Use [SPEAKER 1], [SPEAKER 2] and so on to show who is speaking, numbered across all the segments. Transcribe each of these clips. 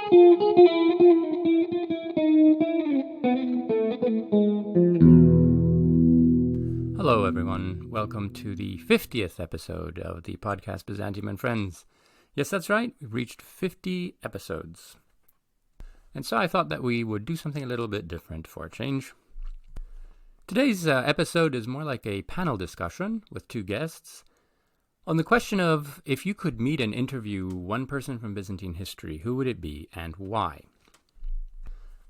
[SPEAKER 1] Hello, everyone. Welcome to the 50th episode of the podcast Byzantium and Friends. Yes, that's right. We've reached 50 episodes. And so I thought that we would do something a little bit different for a change. Today's episode is more like a panel discussion with two guests on the question of if you could meet and interview one person from Byzantine history, who would it be and why?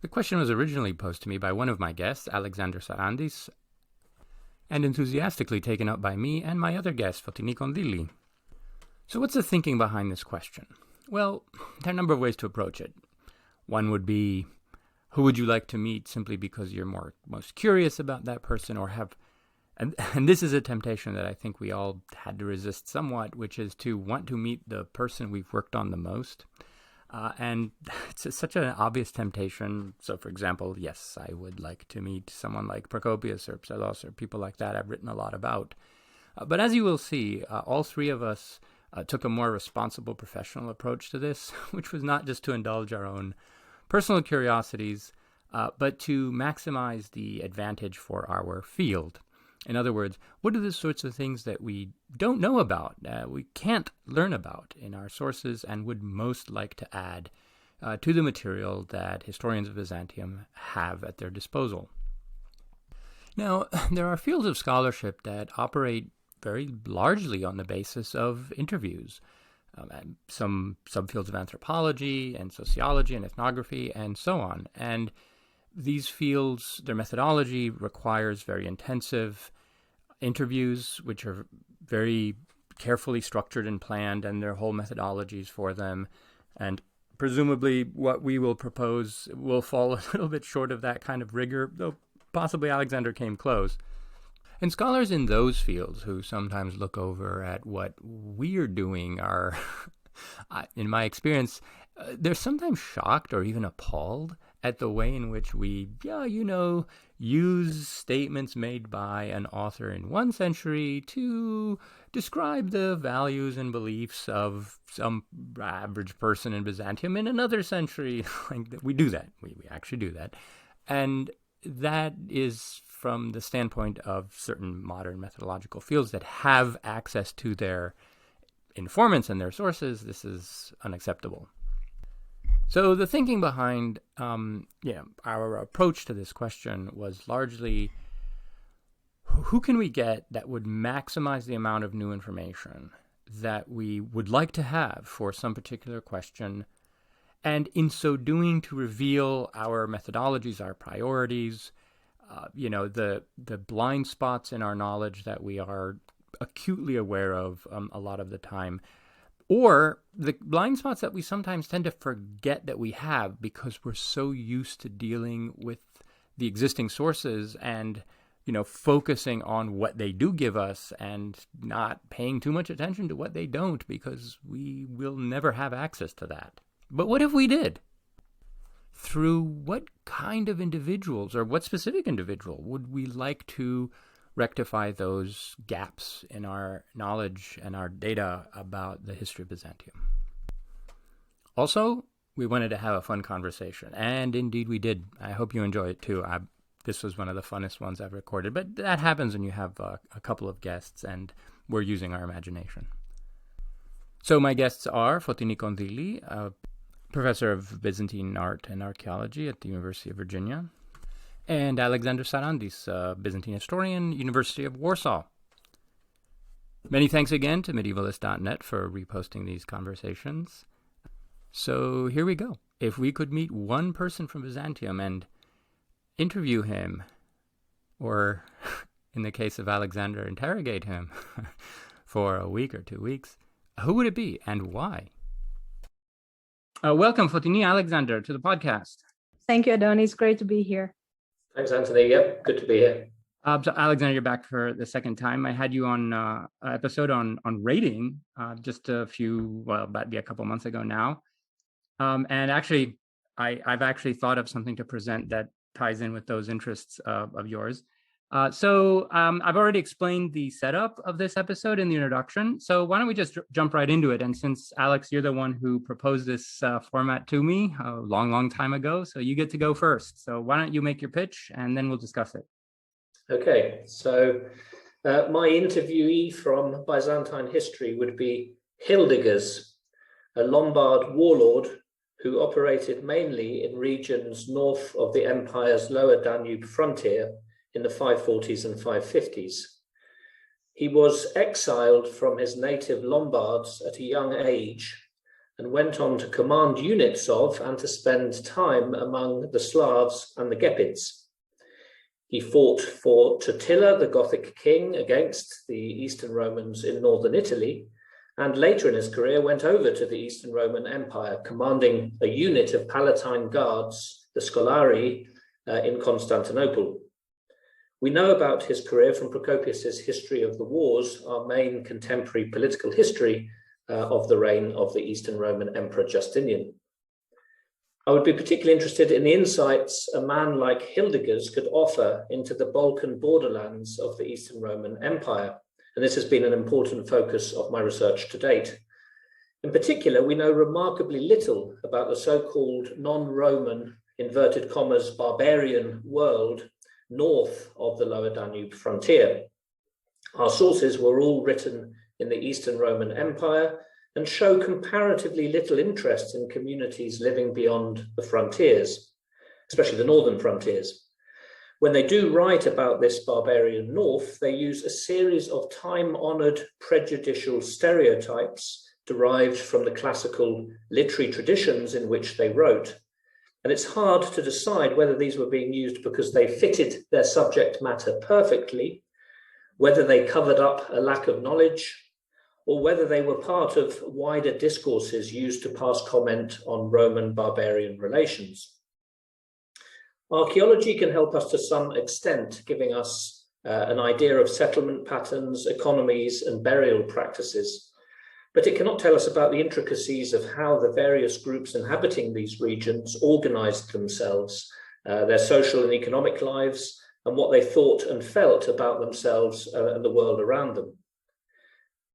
[SPEAKER 1] The question was originally posed to me by one of my guests, Alexander Sarandis, and enthusiastically taken up by me and my other guest, Fotini Condili. So what's the thinking behind this question? Well, there are a number of ways to approach it. One would be, who would you like to meet simply because you're most curious about that person or have... And this is a temptation that I think we all had to resist somewhat, which is to want to meet the person we've worked on the most. And it's such an obvious temptation. So, for example, yes, I would like to meet someone like Procopius or Psellos or people like that I've written a lot about. But as you will see, all three of us took a more responsible professional approach to this, which was not just to indulge our own personal curiosities, but to maximize the advantage for our field. In other words, what are the sorts of things that we don't know about, we can't learn about in our sources, and would most like to add to the material that historians of Byzantium have at their disposal? Now, there are fields of scholarship that operate very largely on the basis of interviews. Some subfields of anthropology and sociology and ethnography and so on. And these fields, their methodology requires very intensive interviews, which are very carefully structured and planned, and there are whole methodologies for them. And presumably what we will propose will fall a little bit short of that kind of rigor, though possibly Alexander came close. And scholars in those fields who sometimes look over at what we're doing are, in my experience, they're sometimes shocked or even appalled at the way in which we, use statements made by an author in one century to describe the values and beliefs of some average person in Byzantium in another century. We do that. We actually do that. And that is from the standpoint of certain modern methodological fields that have access to their informants and their sources. This is unacceptable. So the thinking behind our approach to this question was largely, who can we get that would maximize the amount of new information that we would like to have for some particular question, and in so doing to reveal our methodologies, our priorities, the blind spots in our knowledge that we are acutely aware of a lot of the time, or the blind spots that we sometimes tend to forget that we have because we're so used to dealing with the existing sources and, focusing on what they do give us and not paying too much attention to what they don't because we will never have access to that. But what if we did? Through what kind of individuals or what specific individual would we like to rectify those gaps in our knowledge and our data about the history of Byzantium? Also, we wanted to have a fun conversation, and indeed we did. I hope you enjoy it too. This was one of the funnest ones I've recorded, but that happens when you have a couple of guests and we're using our imagination. So my guests are Fotini Condili, professor of Byzantine art and archaeology at the University of Virginia, and Alexander Sarandis, Byzantine historian, University of Warsaw. Many thanks again to medievalist.net for reposting these conversations. So here we go. If we could meet one person from Byzantium and interview him, or in the case of Alexander, interrogate him for a week or 2 weeks, who would it be and why? Welcome, Fotini, Alexander, to the podcast.
[SPEAKER 2] Thank you, Adoni. It's great to be here.
[SPEAKER 3] Thanks, Anthony. Yep, good to be here.
[SPEAKER 1] So Alexander, you're back for the second time. I had you on an episode on rating just a couple months ago now. And actually, I've actually thought of something to present that ties in with those interests of yours. I've already explained the setup of this episode in the introduction. So why don't we just jump right into it? And since Alex, you're the one who proposed this format to me a long time ago, so you get to go first. So why don't you make your pitch and then we'll discuss it.
[SPEAKER 3] Okay, so my interviewee from Byzantine history would be Hildegard, a Lombard warlord who operated mainly in regions north of the empire's lower Danube frontier in the 540s and 550s. He was exiled from his native Lombards at a young age and went on to command units of and to spend time among the Slavs and the Gepids. He fought for Totila, the Gothic king, against the Eastern Romans in northern Italy, and later in his career went over to the Eastern Roman Empire, commanding a unit of Palatine guards, the Scholari, in Constantinople. We know about his career from Procopius's History of the Wars, our main contemporary political history of the reign of the Eastern Roman Emperor Justinian. I would be particularly interested in the insights a man like Hildegard could offer into the Balkan borderlands of the Eastern Roman Empire, and this has been an important focus of my research to date. In particular, we know remarkably little about the so-called non-Roman, inverted commas, barbarian world north of the lower Danube frontier. Our sources were all written in the Eastern Roman Empire and show comparatively little interest in communities living beyond the frontiers, especially the northern frontiers. When they do write about this barbarian north, they use a series of time-honored prejudicial stereotypes derived from the classical literary traditions in which they wrote. And it's hard to decide whether these were being used because they fitted their subject matter perfectly, whether they covered up a lack of knowledge, or whether they were part of wider discourses used to pass comment on Roman-barbarian relations. Archaeology can help us to some extent, giving us an idea of settlement patterns, economies, and burial practices. But it cannot tell us about the intricacies of how the various groups inhabiting these regions organized themselves, their social and economic lives, and what they thought and felt about themselves and the world around them.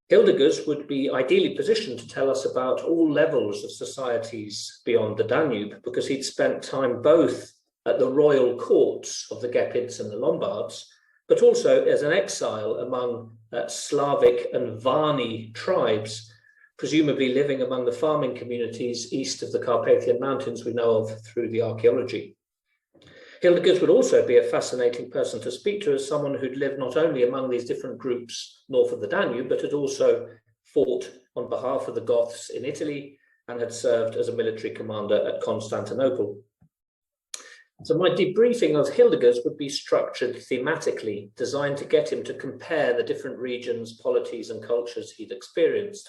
[SPEAKER 3] Hildegard would be ideally positioned to tell us about all levels of societies beyond the Danube, because he'd spent time both at the royal courts of the Gepids and the Lombards, but also as an exile among Slavic and Varni tribes, presumably living among the farming communities east of the Carpathian Mountains we know of through the archaeology. Hildegard would also be a fascinating person to speak to as someone who'd lived not only among these different groups north of the Danube, but had also fought on behalf of the Goths in Italy and had served as a military commander at Constantinople. So my debriefing of Hildegard would be structured thematically, designed to get him to compare the different regions, polities, and cultures he'd experienced.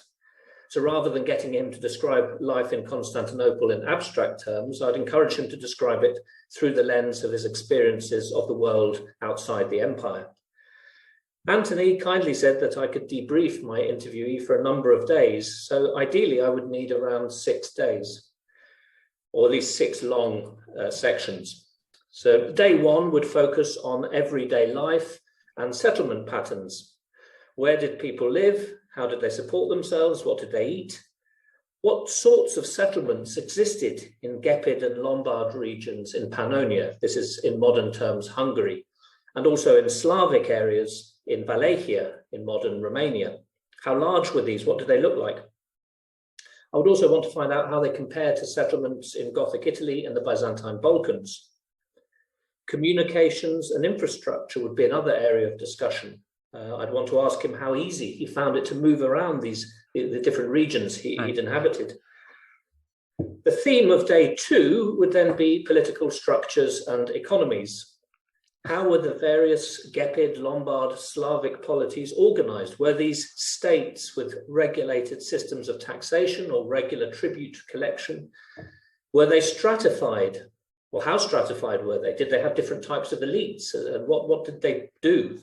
[SPEAKER 3] So rather than getting him to describe life in Constantinople in abstract terms, I'd encourage him to describe it through the lens of his experiences of the world outside the empire. Anthony kindly said that I could debrief my interviewee for a number of days, so ideally I would need around 6 days, or at least 6 long sections. So day 1 would focus on everyday life and settlement patterns. Where did people live? How did they support themselves? What did they eat? What sorts of settlements existed in Gepid and Lombard regions in Pannonia? This is in modern terms Hungary, and also in Slavic areas in Wallachia in modern Romania. How large were these? What did they look like? I would also want to find out how they compare to settlements in Gothic Italy and the Byzantine Balkans. Communications and infrastructure would be another area of discussion. I'd want to ask him how easy he found it to move around the different regions he'd inhabited. The theme of day 2 would then be political structures and economies. How were the various Gepid, Lombard, Slavic polities organized? Were these states with regulated systems of taxation or regular tribute collection? Were they stratified? Well, how stratified were they? Did they have different types of elites? And what did they do?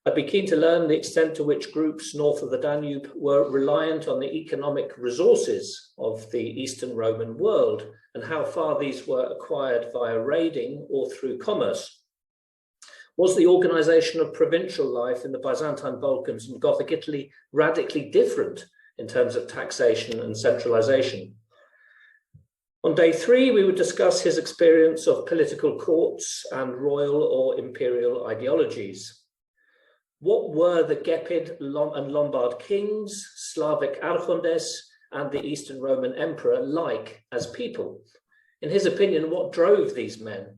[SPEAKER 3] I'd be keen to learn the extent to which groups north of the Danube were reliant on the economic resources of the Eastern Roman world and how far these were acquired via raiding or through commerce. Was the organization of provincial life in the Byzantine Balkans and Gothic Italy radically different in terms of taxation and centralization? On day 3, we would discuss his experience of political courts and royal or imperial ideologies. What were the Gepid and Lombard kings, Slavic archontes, and the Eastern Roman Emperor like as people? In his opinion, what drove these men?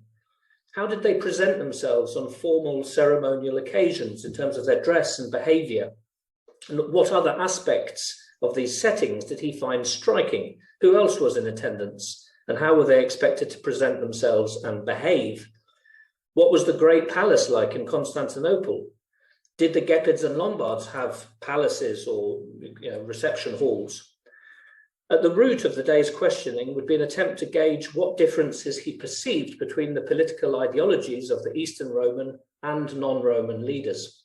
[SPEAKER 3] How did they present themselves on formal ceremonial occasions in terms of their dress and behavior? And what other aspects of these settings did he find striking? Who else was in attendance? And how were they expected to present themselves and behave? What was the Great Palace like in Constantinople? Did the Gepids and Lombards have palaces or reception halls? At the root of the day's questioning would be an attempt to gauge what differences he perceived between the political ideologies of the Eastern Roman and non-Roman leaders.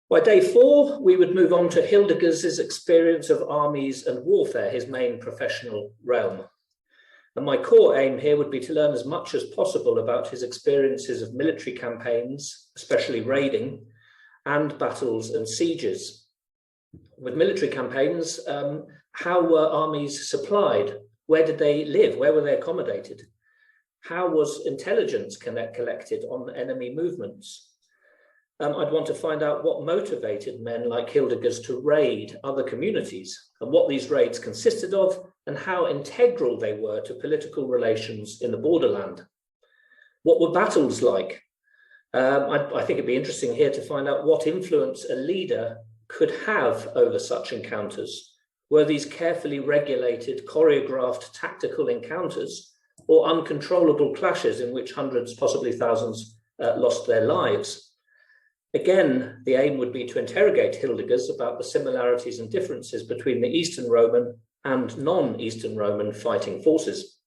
[SPEAKER 3] By day 4, we would move on to Hildegard's experience of armies and warfare, his main professional realm. And my core aim here would be to learn as much as possible about his experiences of military campaigns, especially raiding, and battles and sieges. With military campaigns, how were armies supplied? Where did they live? Where were they accommodated? How was intelligence collected on enemy movements? I'd want to find out what motivated men like Hildegard to raid other communities and what these raids consisted of and how integral they were to political relations in the borderland. What were battles like? I think it'd be interesting here to find out what influence a leader could have over such encounters. Were these carefully regulated, choreographed tactical encounters or uncontrollable clashes in which hundreds, possibly thousands, lost their lives? Again, the aim would be to interrogate Hildegard about the similarities and differences between the Eastern Roman and non-Eastern Roman fighting forces.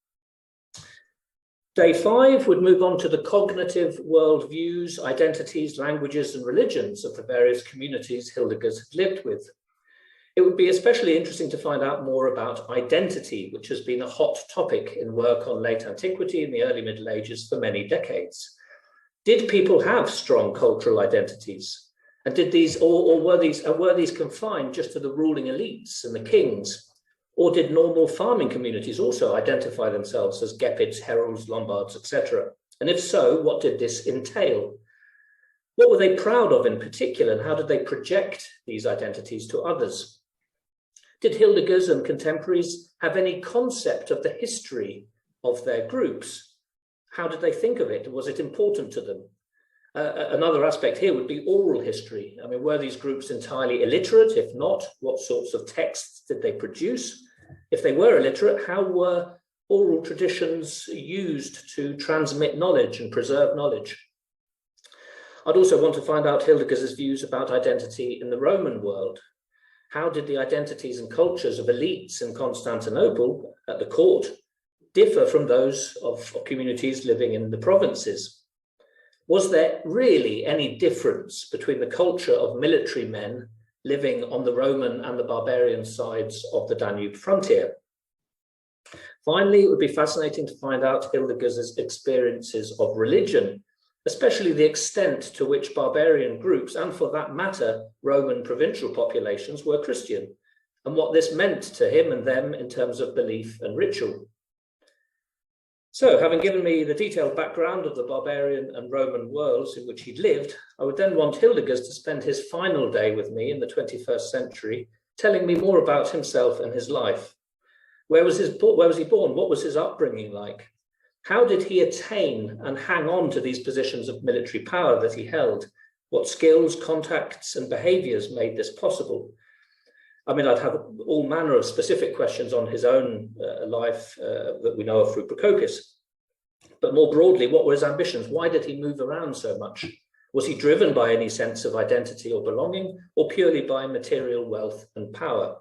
[SPEAKER 3] Day 5 would move on to the cognitive worldviews, identities, languages, and religions of the various communities Hildegard had lived with. It would be especially interesting to find out more about identity, which has been a hot topic in work on late antiquity and the early Middle Ages for many decades. Did people have strong cultural identities? And did these, or were these confined just to the ruling elites and the kings? Or did normal farming communities also identify themselves as Gepids, Heralds, Lombards, etc.? And if so, what did this entail? What were they proud of in particular, and how did they project these identities to others? Did Hildegard and contemporaries have any concept of the history of their groups? How did they think of it? Was it important to them? Another aspect here would be oral history. I mean, were these groups entirely illiterate? If not, what sorts of texts did they produce? If they were illiterate, how were oral traditions used to transmit knowledge and preserve knowledge? I'd also want to find out Hildegard's views about identity in the Roman world. How did the identities and cultures of elites in Constantinople at the court differ from those of communities living in the provinces? Was there really any difference between the culture of military men living on the Roman and the barbarian sides of the Danube frontier? Finally, it would be fascinating to find out Hildegard's experiences of religion, especially the extent to which barbarian groups, and for that matter, Roman provincial populations, were Christian, and what this meant to him and them in terms of belief and ritual. So, having given me the detailed background of the barbarian and Roman worlds in which he'd lived, I would then want Hildegard to spend his final day with me in the 21st century, telling me more about himself and his life. Where was he born? What was his upbringing like? How did he attain and hang on to these positions of military power that he held? What skills, contacts, and behaviors made this possible? I mean, I'd have all manner of specific questions on his own life that we know of through Procopius. But more broadly, what were his ambitions? Why did he move around so much? Was he driven by any sense of identity or belonging, or purely by material wealth and power?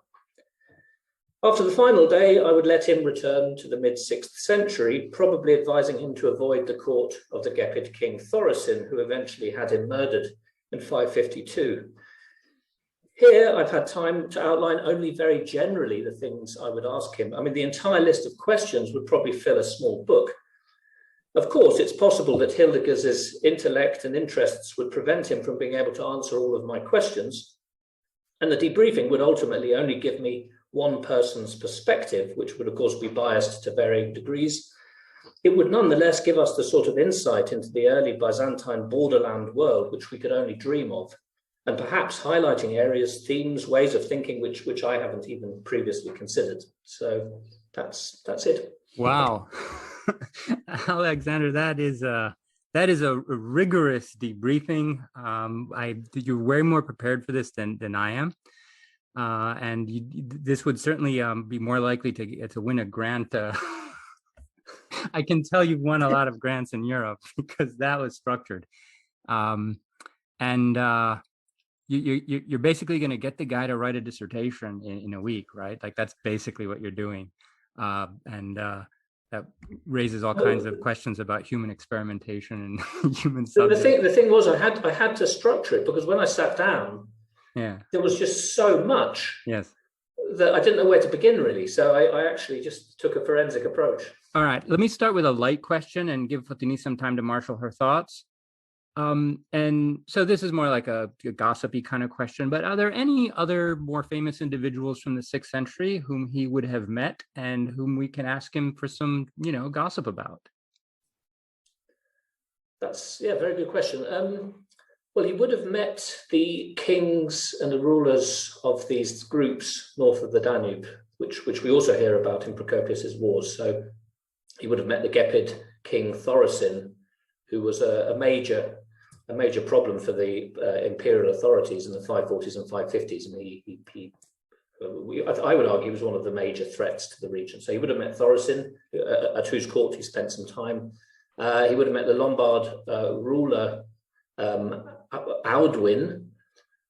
[SPEAKER 3] After the final day, I would let him return to the mid-6th century, probably advising him to avoid the court of the Gepid king Thoracin, who eventually had him murdered in 552. Here, I've had time to outline only very generally the things I would ask him. I mean, the entire list of questions would probably fill a small book. Of course, it's possible that Hildegard's intellect and interests would prevent him from being able to answer all of my questions, and the debriefing would ultimately only give me one person's perspective, which would, of course, be biased to varying degrees. It would nonetheless give us the sort of insight into the early Byzantine borderland world, which we could only dream of, and perhaps highlighting areas, themes, ways of thinking which I haven't even previously considered. So that's it.
[SPEAKER 1] Wow. Alexander, that is a rigorous debriefing. You're way more prepared for this than I am, and this would certainly be more likely to win a grant. I can tell you've won a lot of grants in Europe because that was structured, and you're basically going to get the guy to write a dissertation in a week, right? Like that's basically what you're doing, and that raises all kinds of questions about human experimentation and human subjects.
[SPEAKER 3] The thing was, I had to structure it because when I sat down, there was just so much that I didn't know where to begin really. So I actually just took a forensic approach.
[SPEAKER 1] All right, let me start with a light question and give Fatini some time to marshal her thoughts. And so this is more like a gossipy kind of question, but are there any other more famous individuals from the 6th century whom he would have met and whom we can ask him for some, gossip about?
[SPEAKER 3] That's, very good question. Well, he would have met the kings and the rulers of these groups north of the Danube, which we also hear about in Procopius's wars. So he would have met the Gepid king Thoracin, who was a major problem for the imperial authorities in the 540s and 550s. And I would argue he was one of the major threats to the region. So he would have met Thoracin, at whose court he spent some time. He would have met the Lombard ruler Audwin.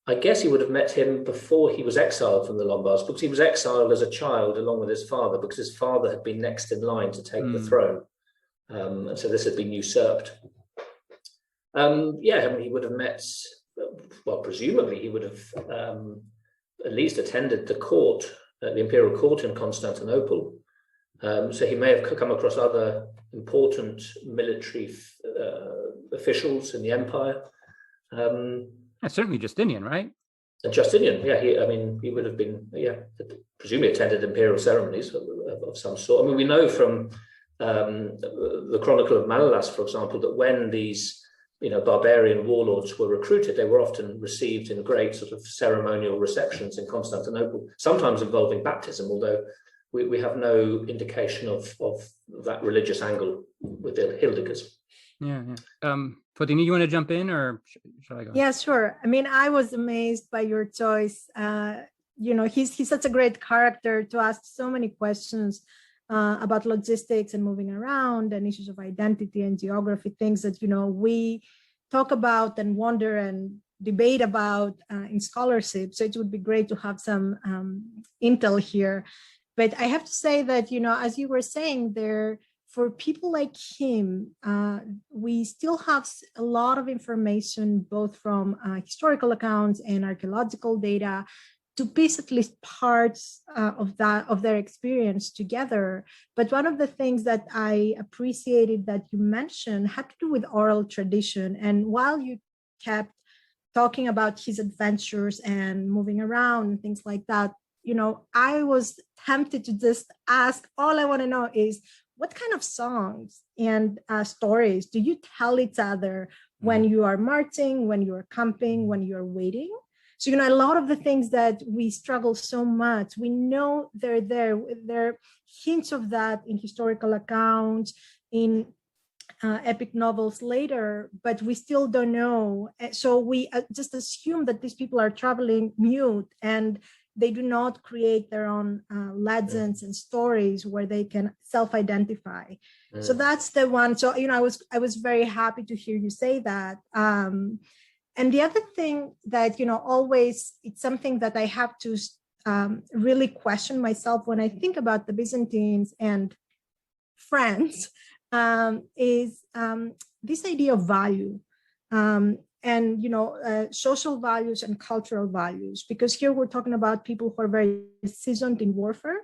[SPEAKER 3] I guess he would have met him before he was exiled from the Lombards, because he was exiled as a child along with his father, because his father had been next in line to take the throne. And so this had been usurped. He would have met, well, presumably he would have at least attended the court, the imperial court in Constantinople. So he may have come across other important military officials in the empire.
[SPEAKER 1] Certainly Justinian, right?
[SPEAKER 3] And Justinian, he would have been, presumably attended imperial ceremonies of some sort. I mean, we know from the Chronicle of Manalas, for example, that when these barbarian warlords were recruited, they were often received in great sort of ceremonial receptions in Constantinople, sometimes involving baptism, although we have no indication of that religious angle with the Hildegards.
[SPEAKER 1] Fatini, you want to jump in or shall I go?
[SPEAKER 2] Yeah, sure. I mean, I was amazed by your choice. He's such a great character to ask so many questions about logistics and moving around and issues of identity and geography, things that, we talk about and wonder and debate about in scholarship. So it would be great to have some intel here. But I have to say that, as you were saying there, for people like him, we still have a lot of information, both from historical accounts and archaeological data, to piece at least parts of their experience together. But one of the things that I appreciated that you mentioned had to do with oral tradition. And while you kept talking about his adventures and moving around and things like that, I was tempted to just ask, all I want to know is, what kind of songs and stories do you tell each other when you are marching, when you are camping, when you are waiting? So, a lot of the things that we struggle so much, we know they're there. There are hints of that in historical accounts, in epic novels later, but we still don't know. So we just assume that these people are traveling mute and they do not create their own legends and stories where they can self-identify. So that's the one. So, I was very happy to hear you say that. And the other thing that, always, it's something that I have to really question myself when I think about the Byzantines and France, is this idea of value. And social values and cultural values, because here we're talking about people who are very seasoned in warfare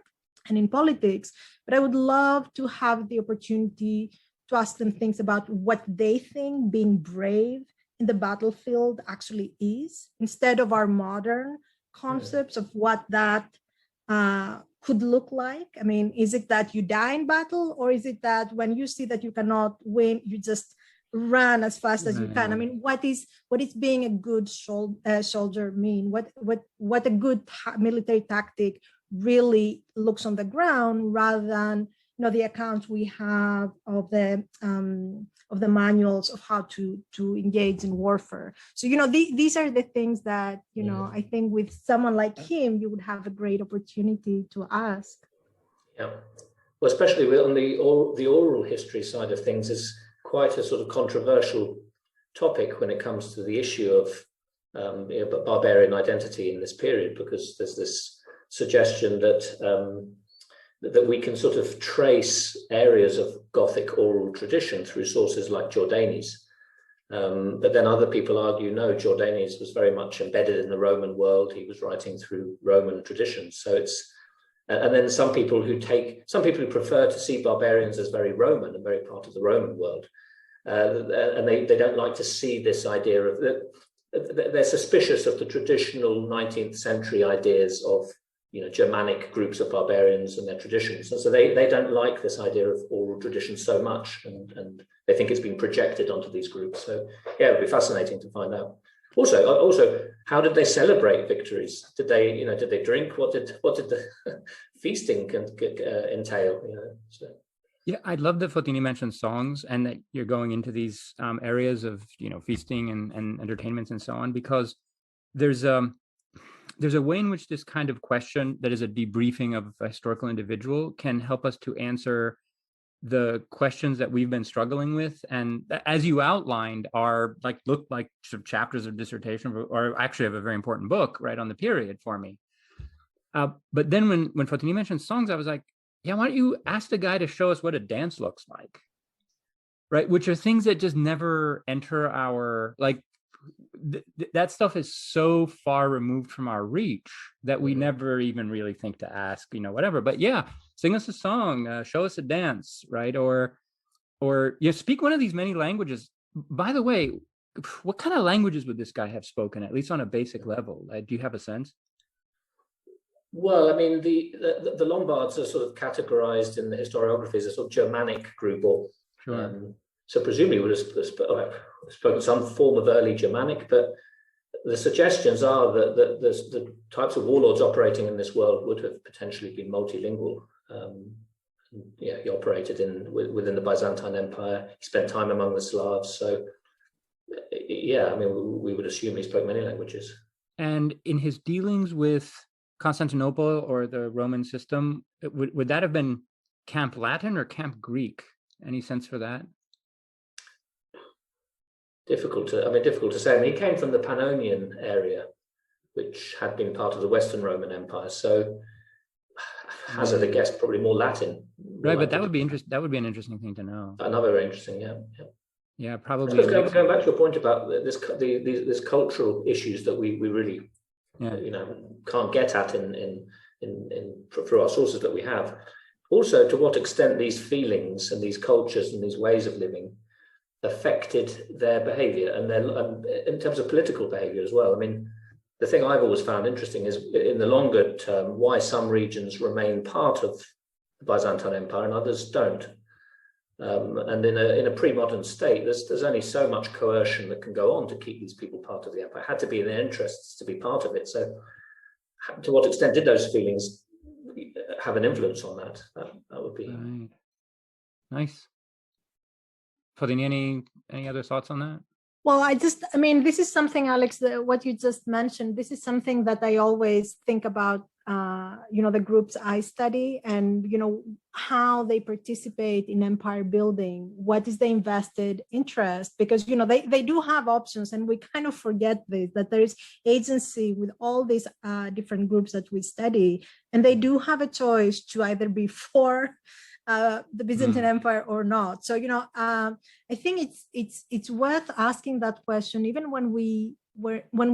[SPEAKER 2] and in politics, but I would love to have the opportunity to ask them things about what they think being brave in the battlefield actually is, instead of our modern concepts of what that could look like. I mean, is it that you die in battle, or is it that when you see that you cannot win, you just run as fast as you can? I mean, what is being a good soldier mean? What a good military tactic really looks on the ground, rather than the accounts we have of the manuals of how to engage in warfare. So these are the things that I think with someone like him you would have a great opportunity to ask.
[SPEAKER 3] Yeah, well, especially on the oral history side of things is quite a sort of controversial topic when it comes to the issue of barbarian identity in this period, because there's this suggestion that we can sort of trace areas of Gothic oral tradition through sources like Jordanes. But then other people argue, no, Jordanes was very much embedded in the Roman world. He was writing through Roman traditions. So and then some people who prefer to see barbarians as very Roman and very part of the Roman world. And they don't like to see this idea of they're suspicious of the traditional 19th century ideas of Germanic groups of barbarians and their traditions. And so they don't like this idea of oral tradition so much, and they think it's been projected onto these groups. So yeah, it'll be fascinating to find out. Also, how did they celebrate victories? Did they drink? What did the feasting entail?
[SPEAKER 1] Yeah, I love that Fotini mentioned songs, and that you're going into these areas of feasting and entertainments and so on, because there's a way in which this kind of question that is a debriefing of a historical individual can help us to answer the questions that we've been struggling with, and as you outlined look like sort of chapters of dissertation, or actually of a very important book right on the period for me. But then when Fotini mentioned songs, I was like, yeah, why don't you ask the guy to show us what a dance looks like, right? Which are things that just never enter our, that stuff is so far removed from our reach that we never even really think to ask, whatever. But yeah, sing us a song, show us a dance, right? Or speak one of these many languages. By the way, what kind of languages would this guy have spoken, at least on a basic level? Do you have a sense?
[SPEAKER 3] Well, I mean, the Lombards are sort of categorized in the historiography as a sort of Germanic group, or
[SPEAKER 1] sure.
[SPEAKER 3] So presumably would have spoken some form of early Germanic, but the suggestions are that the types of warlords operating in this world would have potentially been multilingual. He operated within the Byzantine Empire. He spent time among the Slavs. So, yeah, I mean, we would assume he spoke many languages.
[SPEAKER 1] And in his dealings with Constantinople or the Roman system, would that have been Camp Latin or Camp Greek? Any sense for that?
[SPEAKER 3] Difficult to say. I mean, he came from the Pannonian area, which had been part of the Western Roman Empire. So, hazard a guess, probably more Latin.
[SPEAKER 1] Right, but that would be interesting. That would be an interesting thing to know.
[SPEAKER 3] Another very interesting,
[SPEAKER 1] yeah. Probably.
[SPEAKER 3] Going back to your point about this cultural issues that we really, can't get at through our sources that we have. Also, to what extent these feelings and these cultures and these ways of living affected their behavior and in terms of political behavior as well. I mean, the thing I've always found interesting is in the longer term why some regions remain part of the Byzantine Empire and others don't. And in a pre-modern state, there's only so much coercion that can go on to keep these people part of the empire. It had to be in their interests to be part of it. So, to what extent did those feelings have an influence on that? That would be
[SPEAKER 1] right. Nice. Fotini, any other thoughts on that?
[SPEAKER 2] Well, this is something, Alex, what you just mentioned, this is something that I always think about, the groups I study and, how they participate in empire building, what is the invested interest, because, they do have options, and we kind of forget this, that there is agency with all these different groups that we study, and they do have a choice to either be for the Byzantine Empire or not. So, I think it's worth asking that question, even when we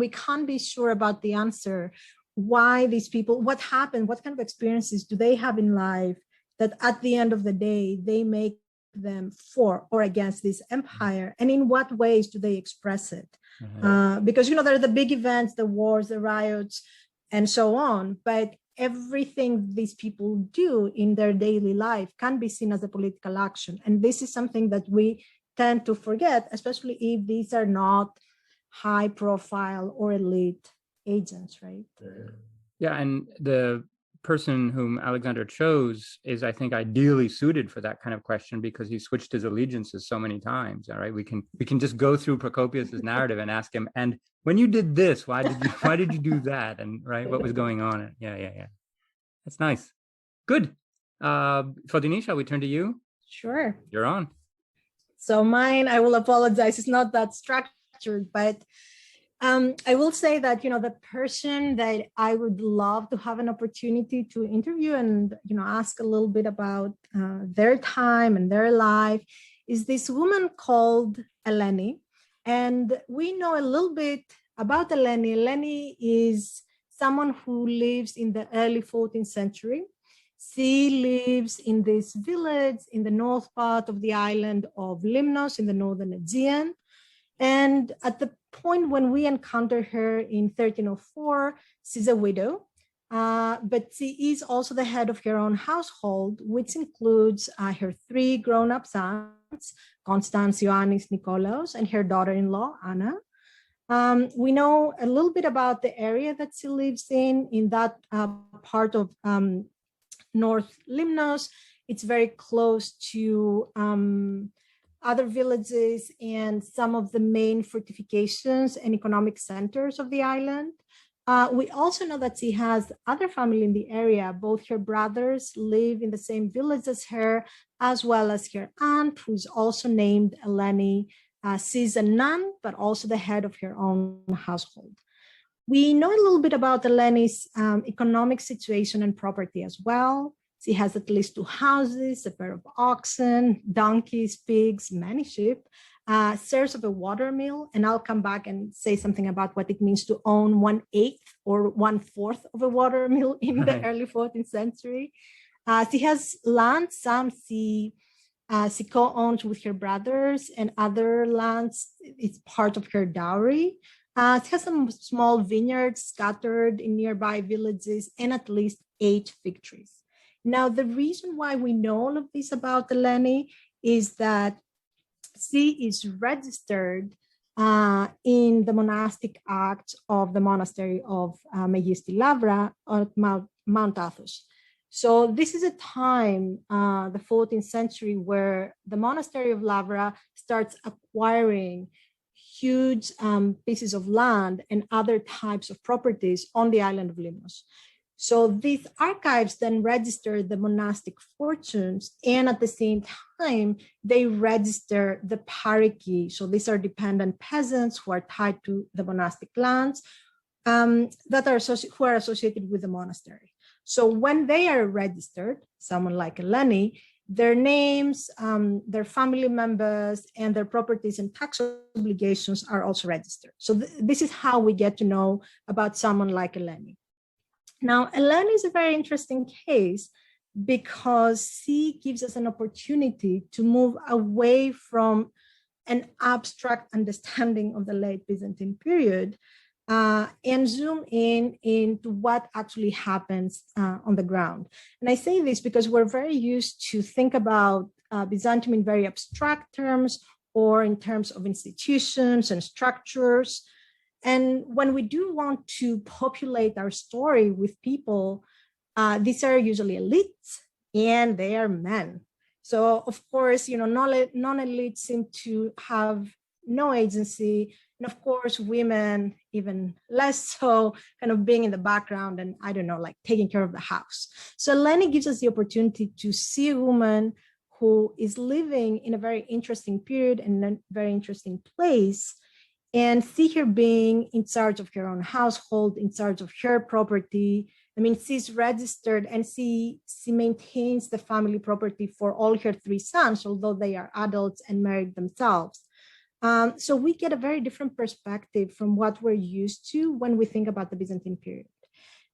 [SPEAKER 2] can't be sure about the answer. Why these people? What happened? What kind of experiences do they have in life that, at the end of the day, they make them for or against this empire, and in what ways do they express it? Because, you know, there are the big events, the wars, the riots, and so on, but everything these people do in their daily life can be seen as a political action. And this is something that we tend to forget, especially if these are not high profile or elite agents, right?
[SPEAKER 1] Yeah, and the person whom Alexander chose is, I think, ideally suited for that kind of question, because he switched his allegiances so many times. All right, we can just go through Procopius's narrative and ask him, and when you did this, why did you do that, and right, what was going on? Yeah. That's nice. Good. Fodini, shall we turn to you?
[SPEAKER 2] Sure.
[SPEAKER 1] You're on.
[SPEAKER 2] So mine, I will apologize, it's not that structured, but I will say that, you know, the person that I would love to have an opportunity to interview and, you know, ask a little bit about their time and their life is this woman called Eleni. And we know a little bit about Eleni. Eleni is someone who lives in the early 14th century. She lives in this village in the north part of the island of Limnos in the northern Aegean. And at the point when we encounter her in 1304, she's a widow, but she is also the head of her own household, which includes her 3 grown-up sons, Constans, Ioannis, Nikolaos, and her daughter-in-law, Anna. We know a little bit about the area that she lives in that part of North Limnos. It's very close to other villages and some of the main fortifications and economic centers of the island. We also know that she has other family in the area. Both her brothers live in the same village as her, as well as her aunt, who's also named Eleni. She's a nun, but also the head of her own household. We know a little bit about Eleni's economic situation and property as well. She has at least 2 houses, a pair of oxen, donkeys, pigs, many sheep, shares of a watermill, and I'll come back and say something about what it means to own 1/8 or 1/4 of a watermill in the early 14th century. She has land, some she co-owns with her brothers, and other lands, it's part of her dowry. She has some small vineyards scattered in nearby villages and at least 8 fig trees. Now, the reason why we know all of this about Eleni is that she is registered in the monastic acts of the monastery of Megisti Lavra at Mount Athos. So this is a time, the 14th century, where the monastery of Lavra starts acquiring huge pieces of land and other types of properties on the island of Limnos. So these archives then register the monastic fortunes, and at the same time, they register the pariki. So these are dependent peasants who are tied to the monastic lands who are associated with the monastery. So when they are registered, someone like Eleni, their names, their family members, and their properties and tax obligations are also registered. So this is how we get to know about someone like Eleni. Now, Eleni is a very interesting case because she gives us an opportunity to move away from an abstract understanding of the late Byzantine period and zoom into what actually happens on the ground. And I say this because we're very used to think about Byzantium in very abstract terms or in terms of institutions and structures. And when we do want to populate our story with people, these are usually elites and they are men. So of course, you know, non-elites seem to have no agency. And of course, women, even less so, kind of being in the background and, I don't know, like taking care of the house. So Lenny gives us the opportunity to see a woman who is living in a very interesting period and a very interesting place, and see her being in charge of her own household, in charge of her property. I mean, she's registered and she maintains the family property for all her 3 sons, although they are adults and married themselves. So we get a very different perspective from what we're used to when we think about the Byzantine period.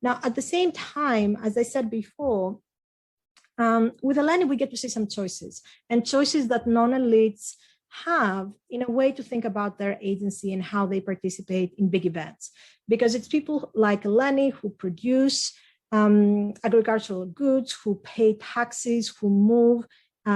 [SPEAKER 2] Now, at the same time, as I said before, with Eleni, we get to see some choices, and choices that non-elites have in a way to think about their agency and how they participate in big events. Because it's people like Lenny who produce agricultural goods, who pay taxes, who move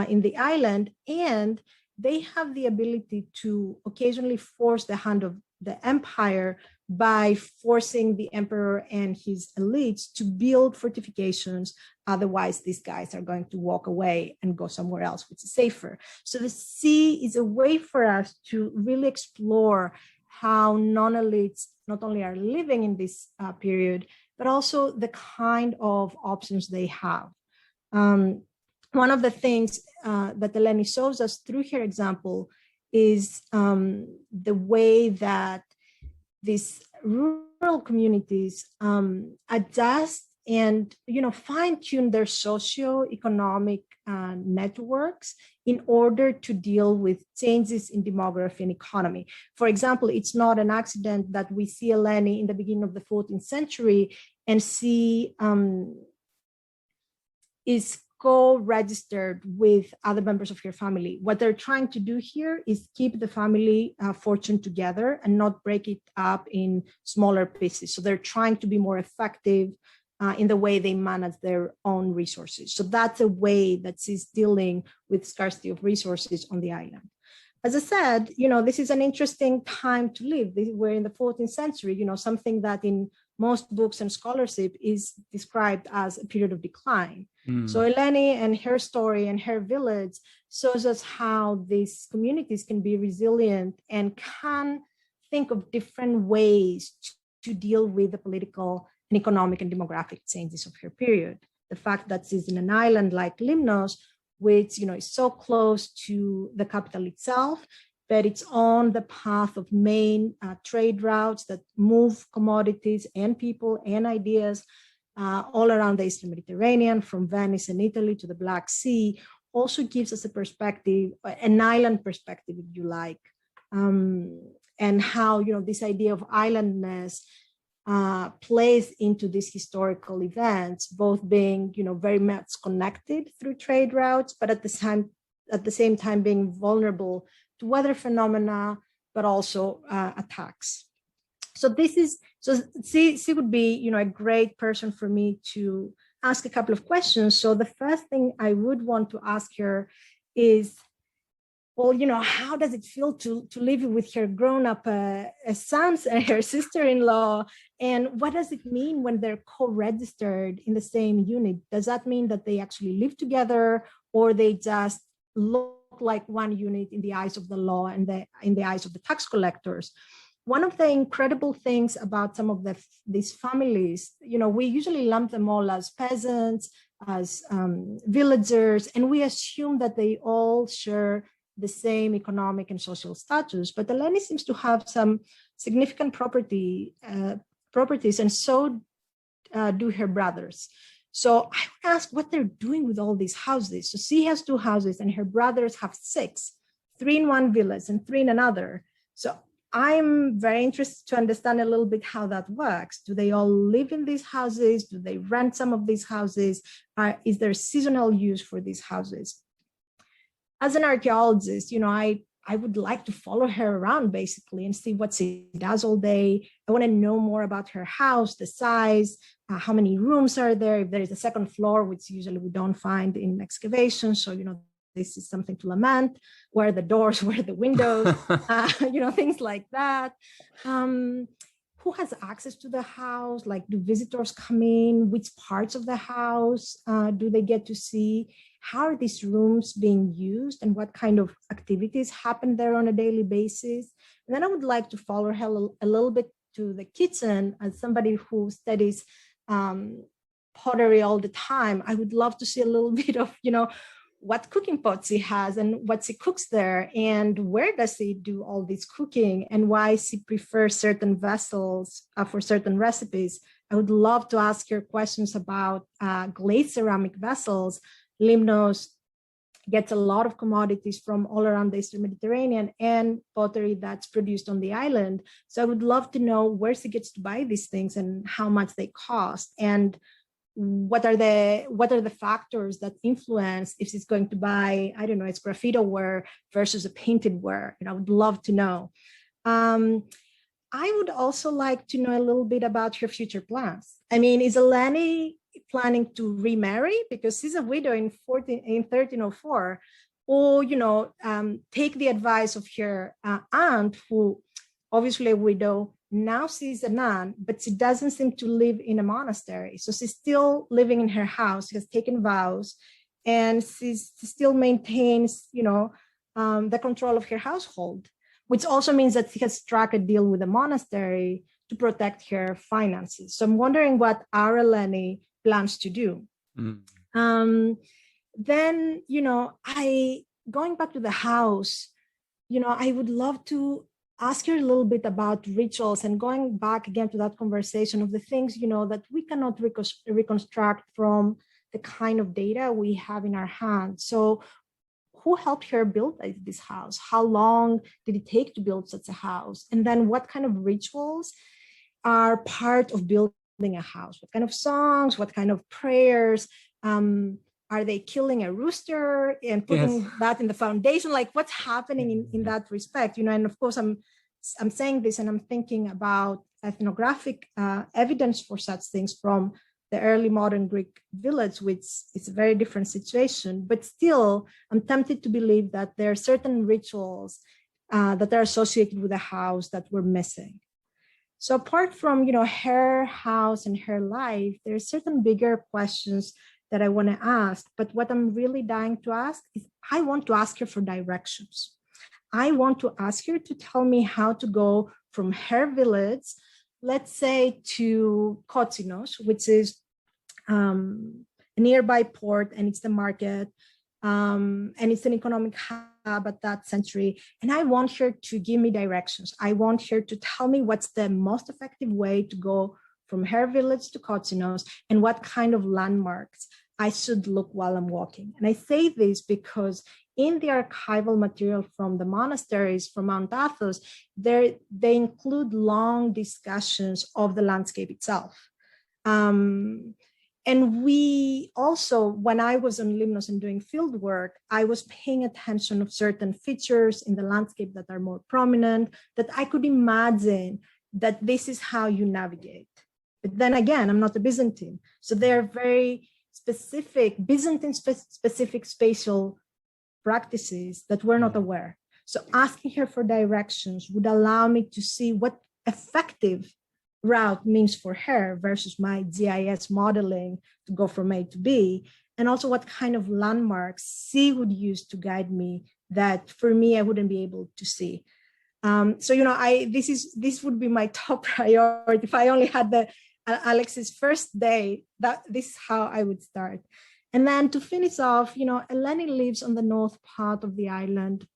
[SPEAKER 2] in the island, and they have the ability to occasionally force the hand of the empire by forcing the emperor and his elites to build fortifications. Otherwise, these guys are going to walk away and go somewhere else, which is safer. So the sea is a way for us to really explore how non-elites not only are living in this period, but also the kind of options they have. One of the things that Eleni shows us through her example is the way that these rural communities adjust and fine-tune their socio-economic networks in order to deal with changes in demography and economy. For example, it's not an accident that we see Eleni in the beginning of the 14th century and see is co-registered with other members of her family. What they're trying to do here is keep the family fortune together and not break it up in smaller pieces. So they're trying to be more effective in the way they manage their own resources. So that's a way that she's dealing with scarcity of resources on the island. As I said, this is an interesting time to live. We're in the 14th century, something that in most books and scholarship is described as a period of decline. So Eleni and her story and her village shows us how these communities can be resilient and can think of different ways to deal with the political and economic and demographic changes of her period. The fact that she's in an island like Limnos, which is so close to the capital itself, but it's on the path of main trade routes that move commodities and people and ideas all around the Eastern Mediterranean, from Venice and Italy to the Black Sea, also gives us a perspective, an island perspective, if you like, and how this idea of islandness plays into these historical events, both being very much connected through trade routes, but at the same time being vulnerable to weather phenomena, but also attacks. So she would be a great person for me to ask a couple of questions. So the first thing I would want to ask her is, well, how does it feel to live with her grown-up sons and her sister-in-law? And what does it mean when they're co-registered in the same unit? Does that mean that they actually live together, or they just look like one unit in the eyes of the law and in the eyes of the tax collectors? One of the incredible things about some of these families, we usually lump them all as peasants, as villagers, and we assume that they all share the same economic and social status. But Eleni seems to have some significant properties, and so do her brothers. So I would ask what they're doing with all these houses. So she has 2 houses and her brothers have 6, 3 in one village and 3 in another. So I'm very interested to understand a little bit how that works. Do they all live in these houses? Do they rent some of these houses? Is there seasonal use for these houses? As an archaeologist, I would like to follow her around basically and see what she does all day. I want to know more about her house, the size, how many rooms are there, if there is a second floor, which usually we don't find in excavations. So, this is something to lament. Where are the doors, where are the windows, things like that. Who has access to the house? Like, do visitors come in? Which parts of the house do they get to see? How are these rooms being used, and what kind of activities happen there on a daily basis? And then I would like to follow her a little bit to the kitchen. As somebody who studies pottery all the time, I would love to see a little bit of, what cooking pots she has and what she cooks there, and where does she do all this cooking, and why she prefers certain vessels for certain recipes. I would love to ask her questions about glazed ceramic vessels. Limnos gets a lot of commodities from all around the Eastern Mediterranean and pottery that's produced on the island. So I would love to know where she gets to buy these things and how much they cost. And what are the factors that influence if it's going to buy, I don't know, it's graffito ware versus a painted ware? I would love to know. I would also like to know a little bit about her future plans. I mean, is Eleni planning to remarry because she's a widow in 1304, or take the advice of her aunt, who obviously a widow, now she's a nun, but she doesn't seem to live in a monastery, so she's still living in her house. She has taken vows, and she still maintains the control of her household, which also means that she has struck a deal with the monastery to protect her finances. So I'm wondering what our Lenny plans to do. Then, going back to the house, I would love to ask her a little bit about rituals, and going back again to that conversation of the things, that we cannot reconstruct from the kind of data we have in our hands. So who helped her build this house? How long did it take to build such a house? And then what kind of rituals are part of building a house? What kind of songs, what kind of prayers? Are they killing a rooster and putting that in the foundation? Like, what's happening in that respect? And of course, I'm saying this and I'm thinking about ethnographic evidence for such things from the early modern Greek village, which is a very different situation. But still, I'm tempted to believe that there are certain rituals that are associated with a house that we're missing. So apart from her house and her life, there are certain bigger questions that I want to ask. But what I'm really dying to ask is, I want to ask her for directions. I want to ask her to tell me how to go from her village, let's say, to Kotsinos, which is a nearby port, and it's the market, and it's an economic hub at that century. And I want her to give me directions. I want her to tell me what's the most effective way to go from her village to Kotsinos, and what kind of landmarks I should look while I'm walking. And I say this because in the archival material from the monasteries from Mount Athos, they include long discussions of the landscape itself. And we also, when I was on Limnos and doing field work, I was paying attention of certain features in the landscape that are more prominent, that I could imagine that this is how you navigate. But then again, I'm not a Byzantine. So they're very specific, Byzantine specific spatial practices that we're not aware. So asking her for directions would allow me to see what effective route means for her versus my GIS modeling to go from A to B, and also what kind of landmarks she would use to guide me that for me I wouldn't be able to see. This would be my top priority. If I only had Alex's first day, this is how I would start. And then to finish off, Eleni lives on the north part of the island,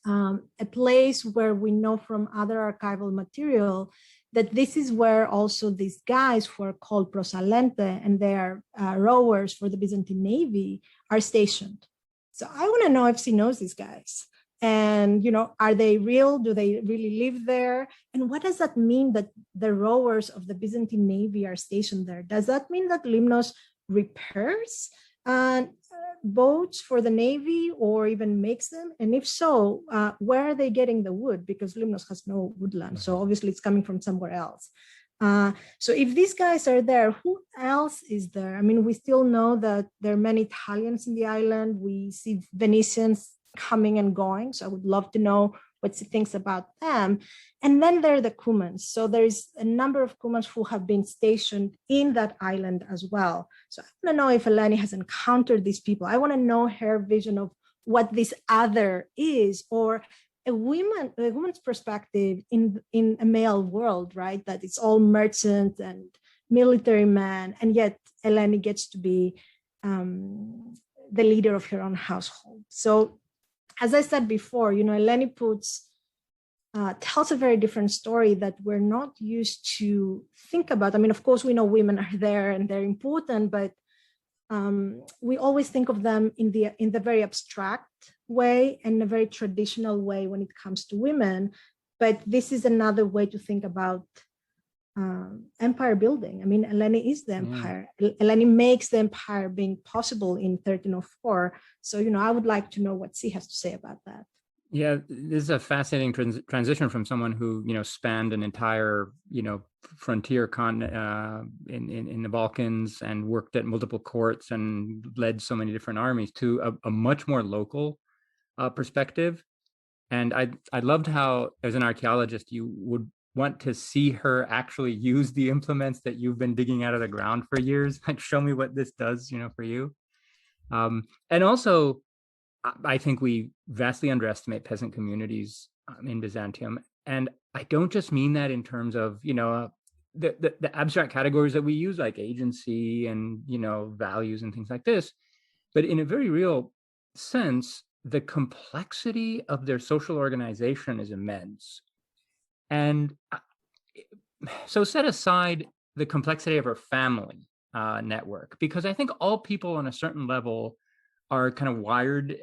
[SPEAKER 2] a place where we know from other archival material that this is where also these guys who are called prosalente, and they are rowers for the Byzantine Navy, are stationed. So I want to know if she knows these guys. And, are they real? Do they really live there? And what does that mean that the rowers of the Byzantine Navy are stationed there? Does that mean that Limnos repairs boats for the Navy or even makes them? And if so, where are they getting the wood? Because Limnos has no woodland. So obviously it's coming from somewhere else. So if these guys are there, who else is there? I mean, we still know that there are many Italians in the island. We see Venetians coming and going. So I would love to know what she thinks about them. And then there are the Cumans. So there's a number of Cumans who have been stationed in that island as well. So I want to know if Eleni has encountered these people. I want to know her vision of what this other is, or a woman's perspective in a male world, right? That it's all merchant and military man, and yet Eleni gets to be the leader of her own household. So as I said before, Eleni tells a very different story that we're not used to think about. I mean, of course, we know women are there and they're important, but we always think of them in the very abstract way and a very traditional way when it comes to women. But this is another way to think about empire building. I mean, Eleni is the empire. Eleni makes the empire being possible in 1304. So, I would like to know what she has to say about that.
[SPEAKER 1] Yeah, this is a fascinating transition from someone who, spanned an entire, frontier in the Balkans and worked at multiple courts and led so many different armies to a much more local perspective. And I loved how, as an archaeologist, you would want to see her actually use the implements that you've been digging out of the ground for years. Like, show me what this does, for you. And also, I think we vastly underestimate peasant communities in Byzantium. And I don't just mean that in terms of, the abstract categories that we use, like agency and, values and things like this, but in a very real sense, the complexity of their social organization is immense. And so set aside the complexity of her family network, because I think all people on a certain level are kind of wired,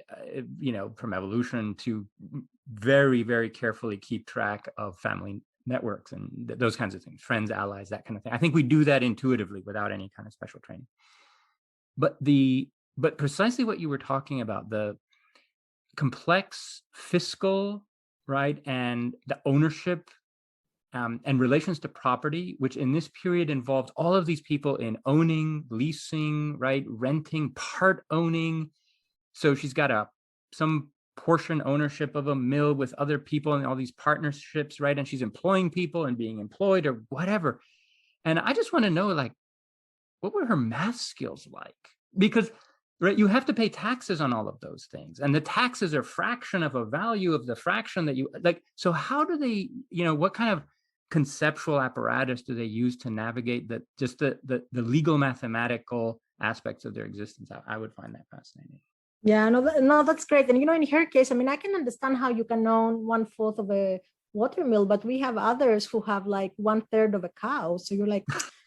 [SPEAKER 1] from evolution to very, very carefully keep track of family networks and those kinds of things, friends, allies, that kind of thing. I think we do that intuitively without any kind of special training. But precisely what you were talking about, the complex fiscal, right, and the ownership and relations to property, which in this period involved all of these people in owning, leasing, right, renting, part owning. So she's got some portion ownership of a mill with other people and all these partnerships, right? And she's employing people and being employed or whatever. And I just want to know, like, what were her math skills like? Because, right, you have to pay taxes on all of those things. And the taxes are a fraction of a value of the fraction that you, like, so how do they, what kind of conceptual apparatus do they use to navigate the legal mathematical aspects of their existence? I would find that fascinating.
[SPEAKER 2] Yeah, no, that's great. And, in her case, I mean, I can understand how you can own 1/4 of a watermill, but we have others who have like 1/3 of a cow. So you're like,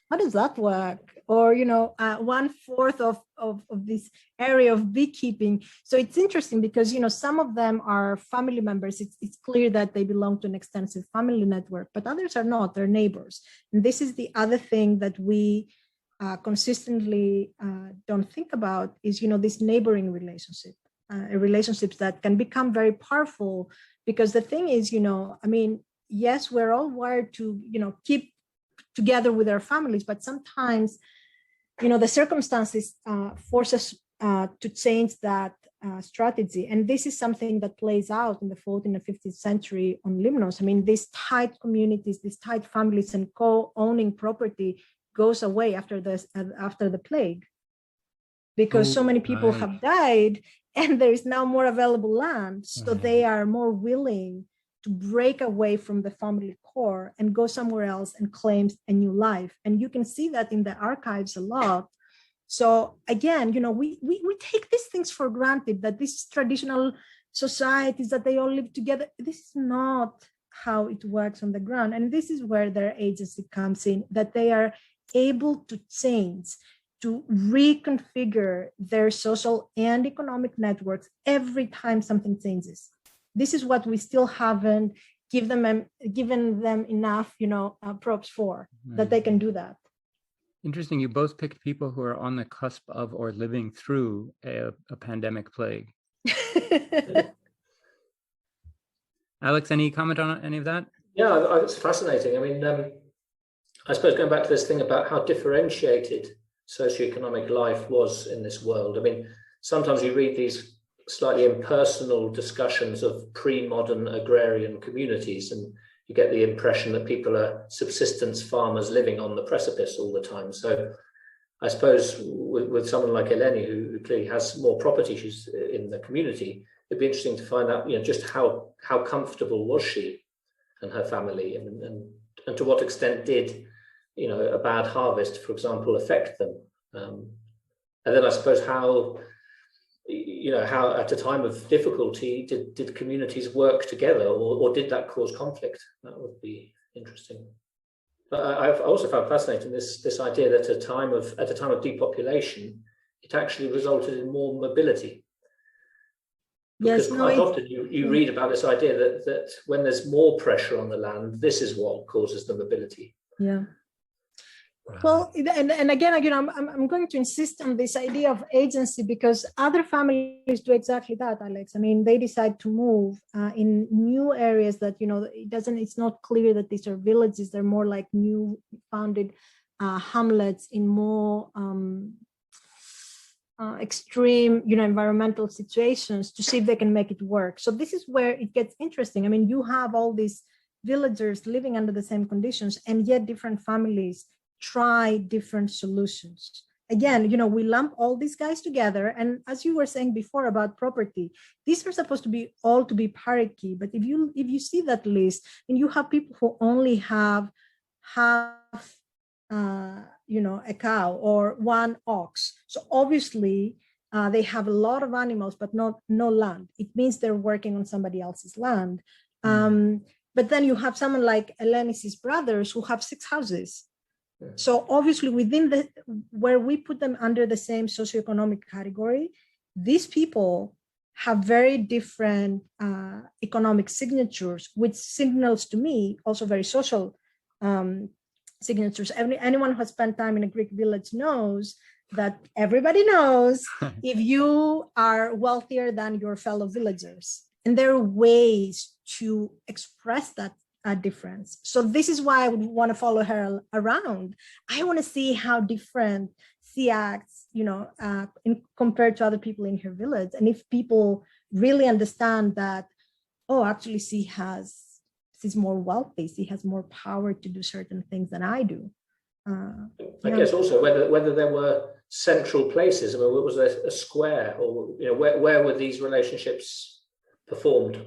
[SPEAKER 2] how does that work? Or, 1/4 of this area of beekeeping. So it's interesting because, some of them are family members. It's clear that they belong to an extensive family network, but others are not, they're neighbors. And this is the other thing that we consistently don't think about is, this neighboring relationship, relationships that can become very powerful. Because the thing is, I mean, yes, we're all wired to, keep together with our families, but sometimes, the circumstances force us to change that strategy. And this is something that plays out in the 14th and 15th century on Limnos. I mean, these tight communities, these tight families and co-owning property goes away after the plague, because so many people have died and there is now more available land. So they are more willing to break away from the family core and go somewhere else and claim a new life. And you can see that in the archives a lot. So again, we take these things for granted, that these traditional societies, that they all live together. This is not how it works on the ground. And this is where their agency comes in, that they are able to change, to reconfigure their social and economic networks every time something changes. This is what we still haven't given them enough, props for, that they can do that.
[SPEAKER 1] Interesting. You both picked people who are on the cusp of or living through a pandemic plague. Alex, any comment on any of that?
[SPEAKER 3] Yeah, it's fascinating. I mean, I suppose going back to this thing about how differentiated socioeconomic life was in this world. I mean, sometimes you read these slightly impersonal discussions of pre-modern agrarian communities, and you get the impression that people are subsistence farmers living on the precipice all the time. So I suppose with someone like Eleni, who clearly has more property issues in the community, it'd be interesting to find out, just how comfortable was she and her family, and to what extent did, a bad harvest, for example, affect them. And then I suppose how at a time of difficulty did communities work together, or did that cause conflict? That would be interesting. But I've also found fascinating this idea that at a time of depopulation, it actually resulted in more mobility. Because quite often you read about this idea that when there's more pressure on the land, this is what causes the mobility.
[SPEAKER 2] Yeah. Well, and again, I'm going to insist on this idea of agency because other families do exactly that, Alex. I mean, they decide to move in new areas that, it's not clear that these are villages. They're more like new founded hamlets in more extreme, environmental situations to see if they can make it work. So this is where it gets interesting. I mean, you have all these villagers living under the same conditions, and yet different families try different solutions. Again, we lump all these guys together. And as you were saying before about property, these are supposed to be all to be parity. But if you see that list, and you have people who only have half, a cow or one ox. So obviously they have a lot of animals, but no land. It means they're working on somebody else's land. But then you have someone like Eleni's brothers who have 6 houses. So obviously within where we put them under the same socioeconomic category, these people have very different economic signatures, which signals to me also very social signatures. Anyone who has spent time in a Greek village knows that everybody knows if you are wealthier than your fellow villagers. And there are ways to express that difference. So this is why I would want to follow her around. I want to see how different she acts, compared to other people in her village. And if people really understand that, actually she's more wealthy, she has more power to do certain things than I do.
[SPEAKER 3] I guess also whether there were central places. I mean, was there a square, or where were these relationships performed?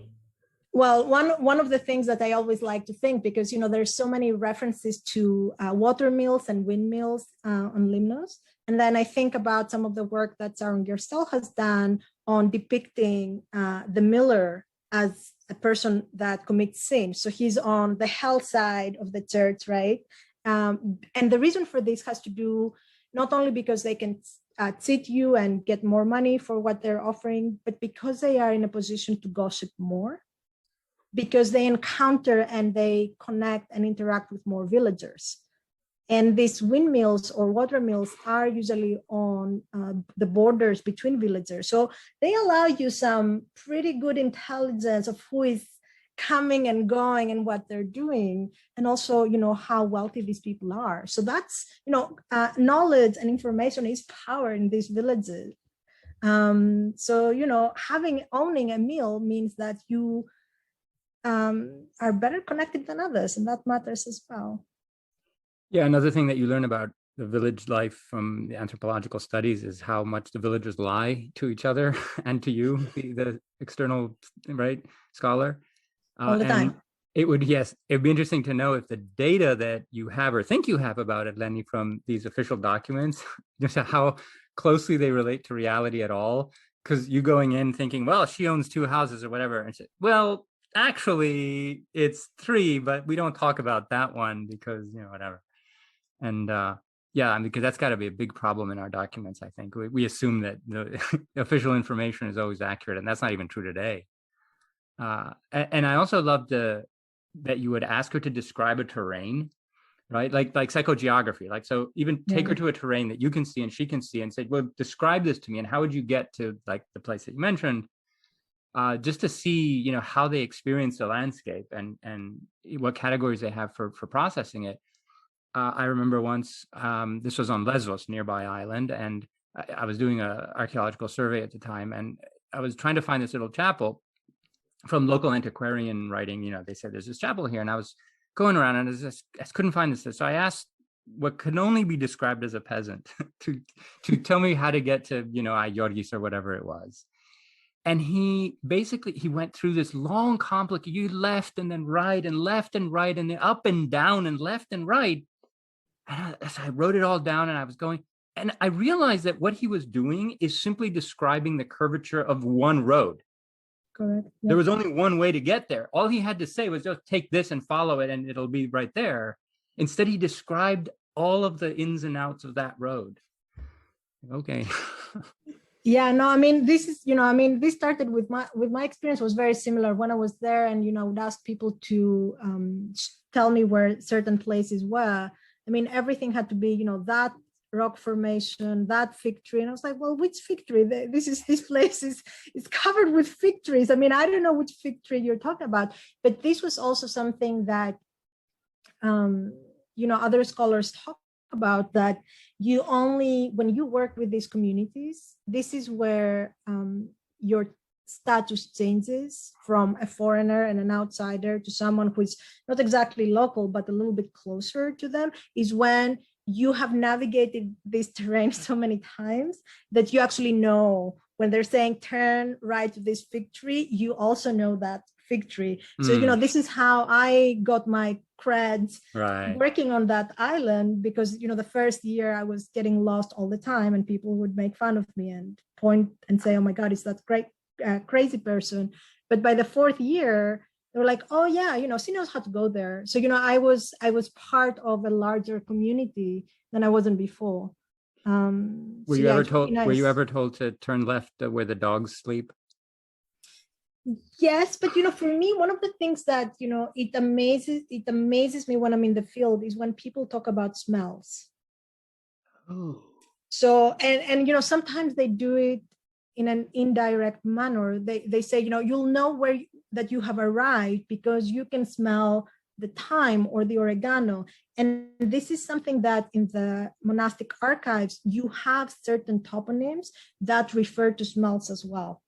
[SPEAKER 2] Well, one of the things that I always like to think, because there's so many references to watermills and windmills on Limnos, and then I think about some of the work that Sharon Gerstel has done on depicting the miller as a person that commits sin. So he's on the hell side of the church, right? And the reason for this has to do not only because they can cheat you and get more money for what they're offering, but because they are in a position to gossip more, because they encounter and they connect and interact with more villagers. And these windmills or watermills are usually on the borders between villagers. So they allow you some pretty good intelligence of who is coming and going and what they're doing, and also, how wealthy these people are. So that's, knowledge and information is power in these villages. So, owning a mill means that you are better connected than others, and that matters as well.
[SPEAKER 1] Yeah, another thing that you learn about the village life from the anthropological studies is how much the villagers lie to each other and to you, the external, right, scholar.
[SPEAKER 2] All the time.
[SPEAKER 1] It'd be interesting to know if the data that you have or think you have about it, Lenny, from these official documents, just how closely they relate to reality at all. Because you going in thinking, well, she owns 2 houses or whatever, and say, well, actually it's 3, but we don't talk about that one because whatever. And because that's got to be a big problem in our documents. I think we assume that the official information is always accurate, and that's not even true today. And I also loved that you would ask her to describe a terrain, right? Like psychogeography. Like, so even take her to a terrain that you can see and she can see, and say, well, describe this to me, and how would you get to like the place that you mentioned? Just to see, how they experience the landscape and what categories they have for processing it. I remember once, this was on Lesvos, nearby island, and I was doing an archaeological survey at the time, and I was trying to find this little chapel. From local antiquarian writing, they said there's this chapel here, and I was going around and I couldn't find this. So I asked what could only be described as a peasant to tell me how to get to, Ayorgis or whatever it was. And he went through this long, complicated, you left and then right and left and right and then up and down and left and right. And I wrote it all down, and I was going, and I realized that what he was doing is simply describing the curvature of one road.
[SPEAKER 2] Correct. Yep.
[SPEAKER 1] There was only one way to get there. All he had to say was just take this and follow it, and it'll be right there. Instead, he described all of the ins and outs of that road. Okay.
[SPEAKER 2] Yeah, no, I mean, this is, this started with my experience was very similar when I was there, and, I would ask people to tell me where certain places were. I mean, everything had to be, you know, that rock formation, that fig tree. And I was like, well, which fig tree? This place is covered with fig trees. I mean, I don't know which fig tree you're talking about. But this was also something that, you know, other scholars talk about, that you only, when you work with these communities, this is where your status changes from a foreigner and an outsider to someone who is not exactly local, but a little bit closer to them, is when you have navigated this terrain so many times that you actually know when they're saying turn right to this fig tree, you also know that fig tree. So, you know, this is how I got my creds working on that island, because, you know, the first year I was getting lost all the time and people would make fun of me and point and say, oh my God, it's that great crazy person. But by the fourth year, they were like, oh yeah, you know, she knows how to go there. So, you know, I was part of a larger community than I wasn't before.
[SPEAKER 1] Were you ever told to turn left where the dogs sleep?
[SPEAKER 2] Yes, but, you know, for me, one of the things that, you know, it amazes me when I'm in the field is when people talk about smells.
[SPEAKER 1] Oh.
[SPEAKER 2] So, and you know, sometimes they do it in an indirect manner. They say, you know, you'll know where that you have arrived because you can smell the thyme or the oregano. And this is something that in the monastic archives, you have certain toponyms that refer to smells as well.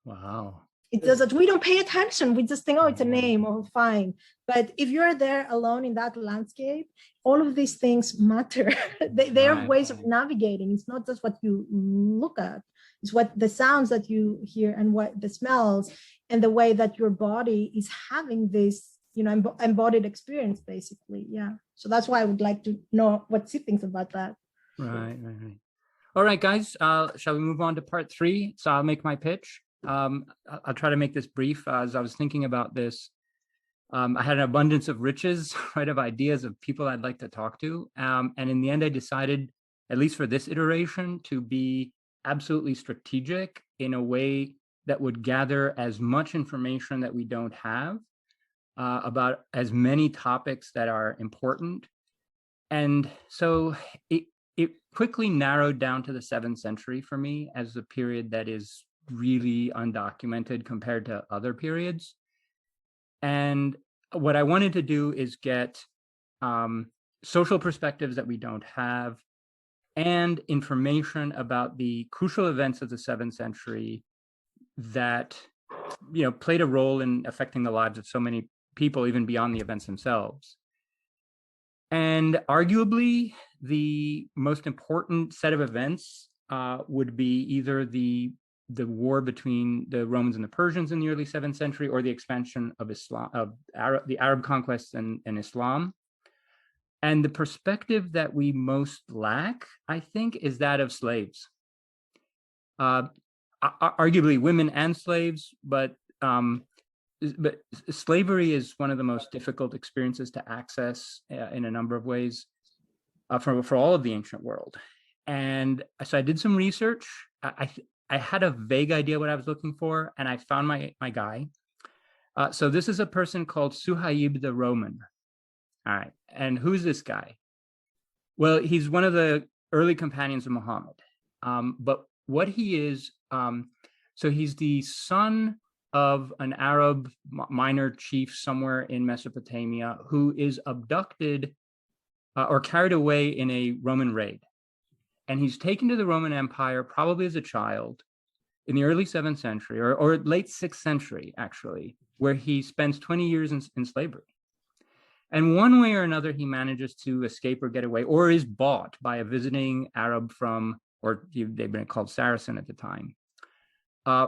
[SPEAKER 1] Wow.
[SPEAKER 2] It does that we don't pay attention. We just think, oh, it's a name, oh, fine. But if you're there alone in that landscape, all of these things matter. they are ways of navigating. It's not just what you look at. It's what the sounds that you hear and what the smells and the way that your body is having this, you know, embodied experience, basically. Yeah. So that's why I would like to know what she thinks about that.
[SPEAKER 1] Right. All right, guys. Shall we move on to part 3? So I'll make my pitch. I'll try to make this brief. As I was thinking about this, I had an abundance of riches, right, of ideas of people I'd like to talk to. And in the end, I decided, at least for this iteration, to be absolutely strategic in a way that would gather as much information that we don't have about as many topics that are important. And so it quickly narrowed down to the 7th century for me as the period that is really undocumented compared to other periods. And what I wanted to do is get social perspectives that we don't have and information about the crucial events of the 7th century that, you know, played a role in affecting the lives of so many people, even beyond the events themselves. And arguably, the most important set of events would be either the war between the Romans and the Persians in the early 7th century, or the expansion of Islam, the Arab conquests and Islam. And the perspective that we most lack, I think, is that of slaves. Arguably women and slaves, but slavery is one of the most difficult experiences to access in a number of ways for all of the ancient world. And so I did some research. I had a vague idea what I was looking for, and I found my guy. So this is a person called Suhaib the Roman. All right. And who's this guy? Well, he's one of the early companions of Muhammad. But what he is, so he's the son of an Arab minor chief somewhere in Mesopotamia who is abducted or carried away in a Roman raid. And he's taken to the Roman Empire probably as a child in the early 7th century or late 6th century, actually, where he spends 20 years in slavery. And one way or another, he manages to escape or get away, or is bought by a visiting Arab from, or they've been called Saracen at the time,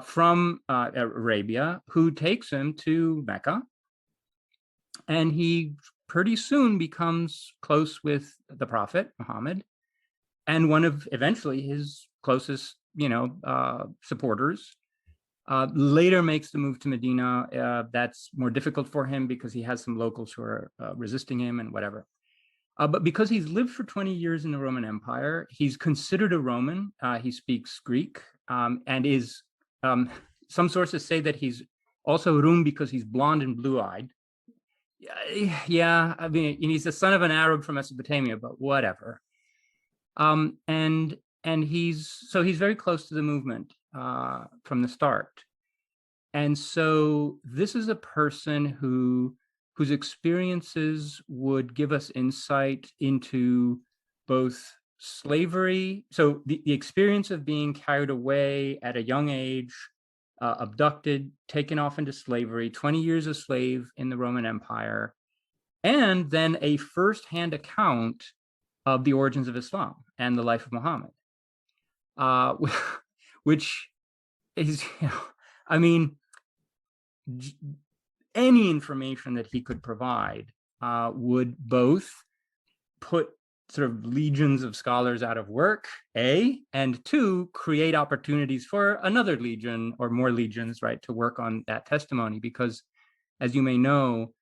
[SPEAKER 1] from Arabia, who takes him to Mecca. And he pretty soon becomes close with the Prophet Muhammad and one of eventually his closest, supporters. Later makes the move to Medina. That's more difficult for him because he has some locals who are resisting him and whatever. But because he's lived for 20 years in the Roman Empire, he's considered a Roman. He speaks Greek and is, some sources say that he's also Rum because he's blonde and blue-eyed. Yeah, I mean, he's the son of an Arab from Mesopotamia, but whatever. And he's very close to the movement from the start. And so this is a person whose experiences would give us insight into both slavery, so the experience of being carried away at a young age, abducted, taken off into slavery, 20 years a slave in the Roman Empire, and then a firsthand account of the origins of Islam and the life of Muhammad, which is, I mean, any information that he could provide would both put sort of legions of scholars out of work, A, and two, create opportunities for another legion or more legions, right, to work on that testimony. Because, as you may know,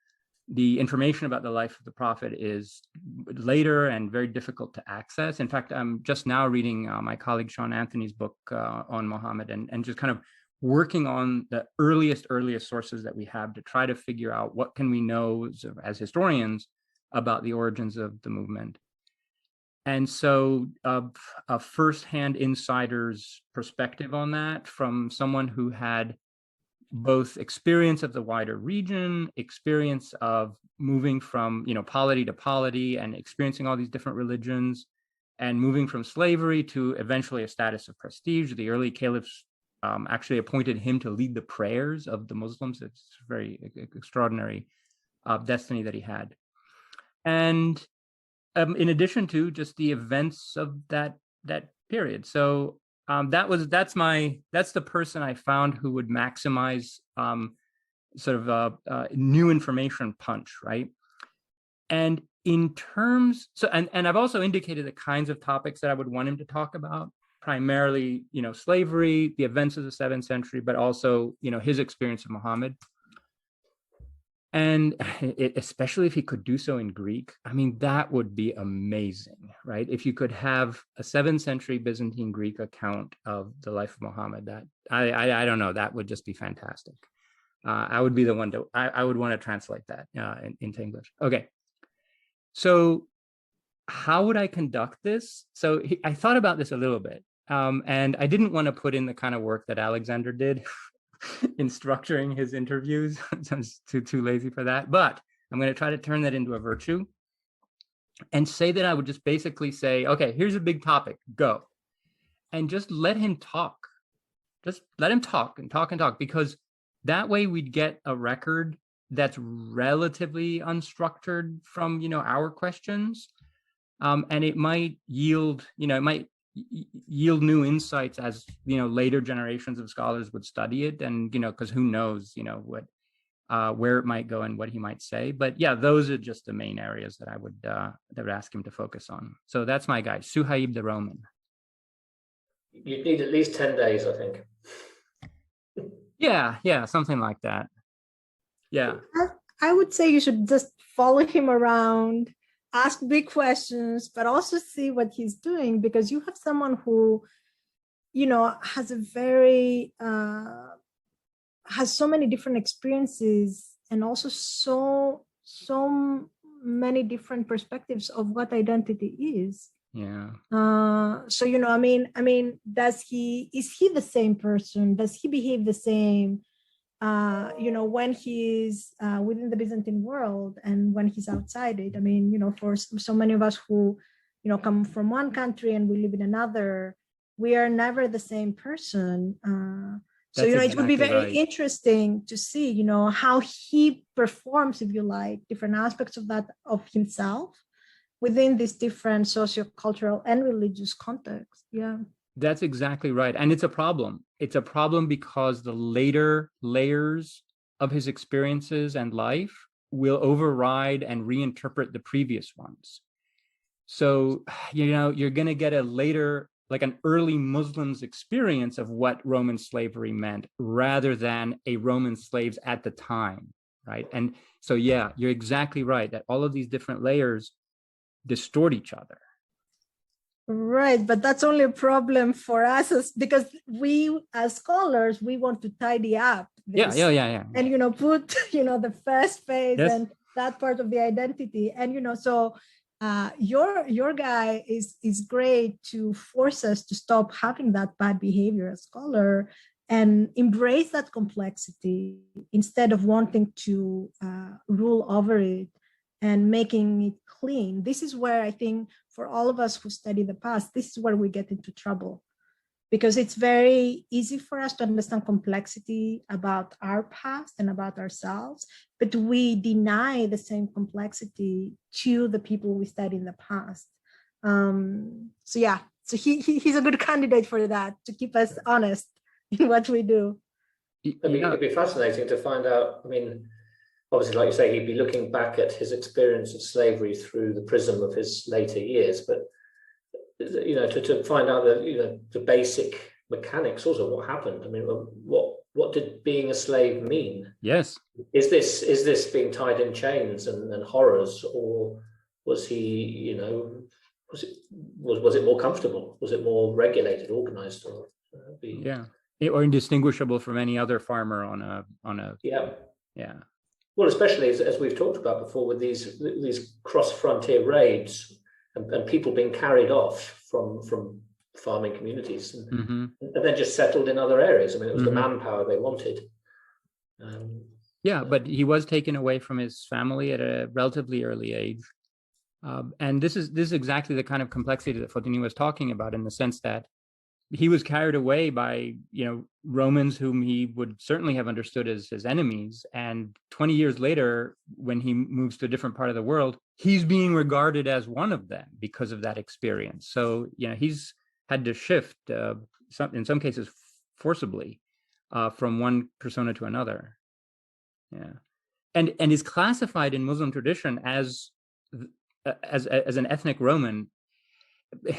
[SPEAKER 1] the information about the life of the prophet is later and very difficult to access. In fact, I'm just now reading my colleague Sean Anthony's book on Muhammad, and just kind of working on the earliest sources that we have to try to figure out what can we know as historians about the origins of the movement. And so a firsthand insider's perspective on that from someone who had both experience of the wider region, experience of moving from, polity to polity and experiencing all these different religions, and moving from slavery to eventually a status of prestige. The early caliphs actually appointed him to lead the prayers of the Muslims. It's a very extraordinary destiny that he had. And in addition to just the events of that period. So that's the person I found who would maximize sort of new information punch, right? And in terms, and I've also indicated the kinds of topics that I would want him to talk about, primarily, slavery, the events of the 7th century, but also, his experience of Muhammad. And especially if he could do so in Greek, I mean, that would be amazing, right? If you could have a 7th century Byzantine Greek account of the life of Muhammad, that I don't know, that would just be fantastic. I would be the one I would want to translate that into English. Okay, so how would I conduct this? So I thought about this a little bit, and I didn't want to put in the kind of work that Alexander did in structuring his interviews. I'm too lazy for that, but I'm going to try to turn that into a virtue and say that I would just basically say, okay, here's a big topic, go. And just let him talk. Just let him talk and talk and talk, because that way we'd get a record that's relatively unstructured from, our questions. And it might yield, yield new insights as later generations of scholars would study it, and because who knows what where it might go and what he might say. But yeah, those are just the main areas that I would ask him to focus on. So that's my guy, Suhaib the Roman.
[SPEAKER 3] You'd need at least 10 days, I think.
[SPEAKER 1] Yeah, something like that. Yeah,
[SPEAKER 2] I would say you should just follow him around, ask big questions, but also see what he's doing, because you have someone who, has a very, has so many different experiences, and also so many different perspectives of what identity is.
[SPEAKER 1] Yeah.
[SPEAKER 2] So, I mean, is he the same person? Does he behave the same? When he's within the Byzantine world and when he's outside it. I mean, for so many of us who, come from one country and we live in another, we are never the same person. So, it would be very interesting to see, how he performs, if you like, different aspects of that, of himself within this different sociocultural and religious context. Yeah.
[SPEAKER 1] That's exactly right. And it's a problem. It's a problem because the later layers of his experiences and life will override and reinterpret the previous ones. So, you're going to get a later, like an early Muslim's experience of what Roman slavery meant, rather than a Roman slaves at the time, right? And so, yeah, you're exactly right that all of these different layers distort each other.
[SPEAKER 2] Right, but that's only a problem for us, because we as scholars, we want to tidy up this.
[SPEAKER 1] Yeah.
[SPEAKER 2] And put the first phase,
[SPEAKER 1] yes.
[SPEAKER 2] and that part of the identity. And, so your guy is great to force us to stop having that bad behavior as scholar and embrace that complexity instead of wanting to rule over it and making it clean. This is where I think for all of us who study the past, this is where we get into trouble, because it's very easy for us to understand complexity about our past and about ourselves, but we deny the same complexity to the people we study in the past. So he's a good candidate for that, to keep us honest in what we do.
[SPEAKER 3] It'd be fascinating to find out. I mean, obviously, like you say, he'd be looking back at his experience of slavery through the prism of his later years, but to find out the basic mechanics also what happened. I mean, what did being a slave mean?
[SPEAKER 1] Yes.
[SPEAKER 3] Is this being tied in chains and horrors, or was he, was it more comfortable? Was it more regulated, organized, or
[SPEAKER 1] or indistinguishable from any other farmer on a
[SPEAKER 3] yeah. Well, especially as we've talked about before, with these cross-frontier raids and people being carried off from farming communities and then just settled in other areas. I mean, it was the manpower they wanted.
[SPEAKER 1] But he was taken away from his family at a relatively early age. And this is exactly the kind of complexity that Fotini was talking about, in the sense that he was carried away by, Romans whom he would certainly have understood as his enemies. And 20 years later, when he moves to a different part of the world, he's being regarded as one of them because of that experience. So, he's had to shift, in some cases forcibly, from one persona to another. Yeah. And is classified in Muslim tradition as an ethnic Roman.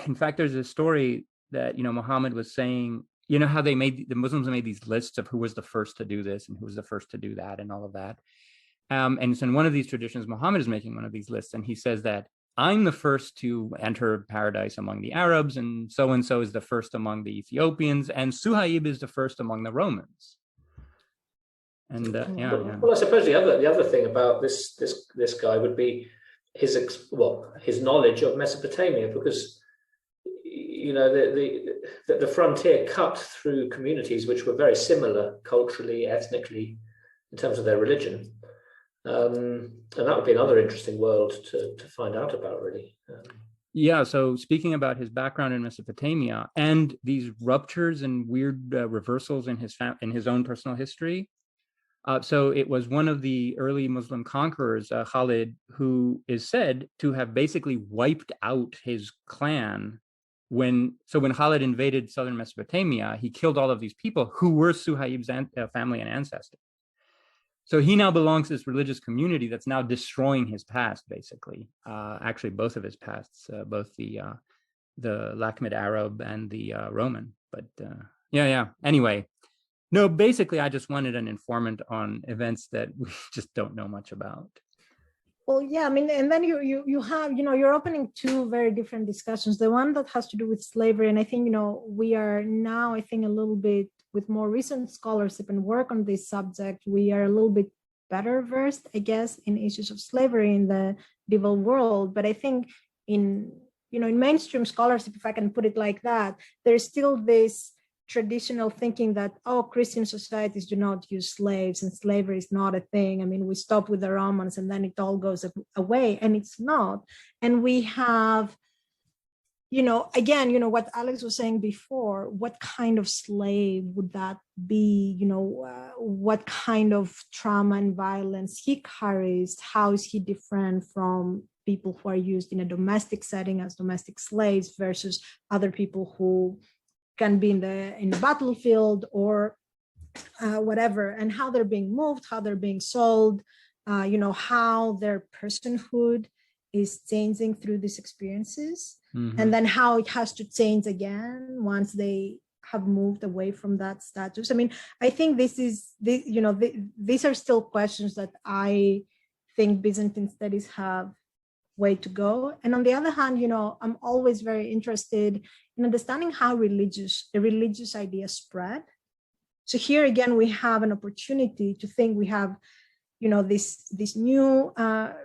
[SPEAKER 1] In fact, there's a story that, Muhammad was saying, how the Muslims made these lists of who was the first to do this and who was the first to do that and all of that. And so in one of these traditions, Muhammad is making one of these lists, and he says that I'm the first to enter paradise among the Arabs, and so is the first among the Ethiopians, and Suhaib is the first among the Romans. And
[SPEAKER 3] Well, I suppose the other thing about this guy would be his knowledge of Mesopotamia, because the frontier cut through communities which were very similar culturally, ethnically, in terms of their religion. And that would be another interesting world to find out about, really.
[SPEAKER 1] So speaking about his background in Mesopotamia and these ruptures and weird reversals in his own personal history. So it was one of the early Muslim conquerors, Khalid, who is said to have basically wiped out his clan. When Khalid invaded southern Mesopotamia, he killed all of these people who were Suhaib's family and ancestors. So he now belongs to this religious community that's now destroying his past, basically. Actually, both of his pasts, both the Lakhmid Arab and the Roman. But anyway, no, basically, I just wanted an informant on events that we just don't know much about.
[SPEAKER 2] Well, yeah, I mean, and then you have, you're opening two very different discussions. The one that has to do with slavery, and I think, we are now, I think, a little bit with more recent scholarship and work on this subject, we are a little bit better versed, I guess, in issues of slavery in the medieval world. But I think in mainstream scholarship, if I can put it like that, there's still this traditional thinking that, Christian societies do not use slaves and slavery is not a thing. I mean, we stop with the Romans and then it all goes away, and it's not. And we have, again, what Alex was saying before, what kind of slave would that be? What kind of trauma and violence he carries? How is he different from people who are used in a domestic setting as domestic slaves versus other people who can be in the battlefield or whatever, and how they're being moved, how they're being sold, how their personhood is changing through these experiences, and then how it has to change again once they have moved away from that status. I mean, I think these are still questions that I think Byzantine studies have way to go. And on the other hand, I'm always very interested in understanding how a religious idea spread. So here again, we have an opportunity to think. We have, this new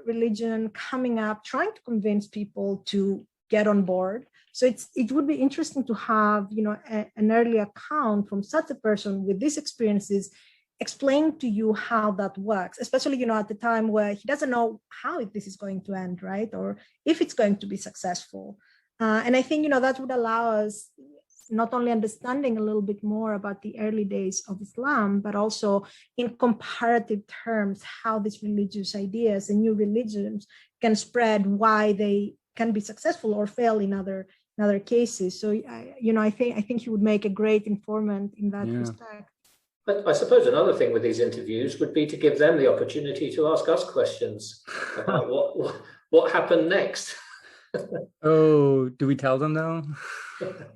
[SPEAKER 2] religion coming up, trying to convince people to get on board. So it would be interesting to have, an early account from such a person with these experiences explain to you how that works, especially, at the time where he doesn't know how this is going to end, right? Or if it's going to be successful. And I think, that would allow us not only understanding a little bit more about the early days of Islam, but also in comparative terms, how these religious ideas and new religions can spread, why they can be successful or fail in other cases. So, I think he would make a great informant in that respect.
[SPEAKER 3] But I suppose another thing with these interviews would be to give them the opportunity to ask us questions about what happened next.
[SPEAKER 1] Oh, do we tell them though?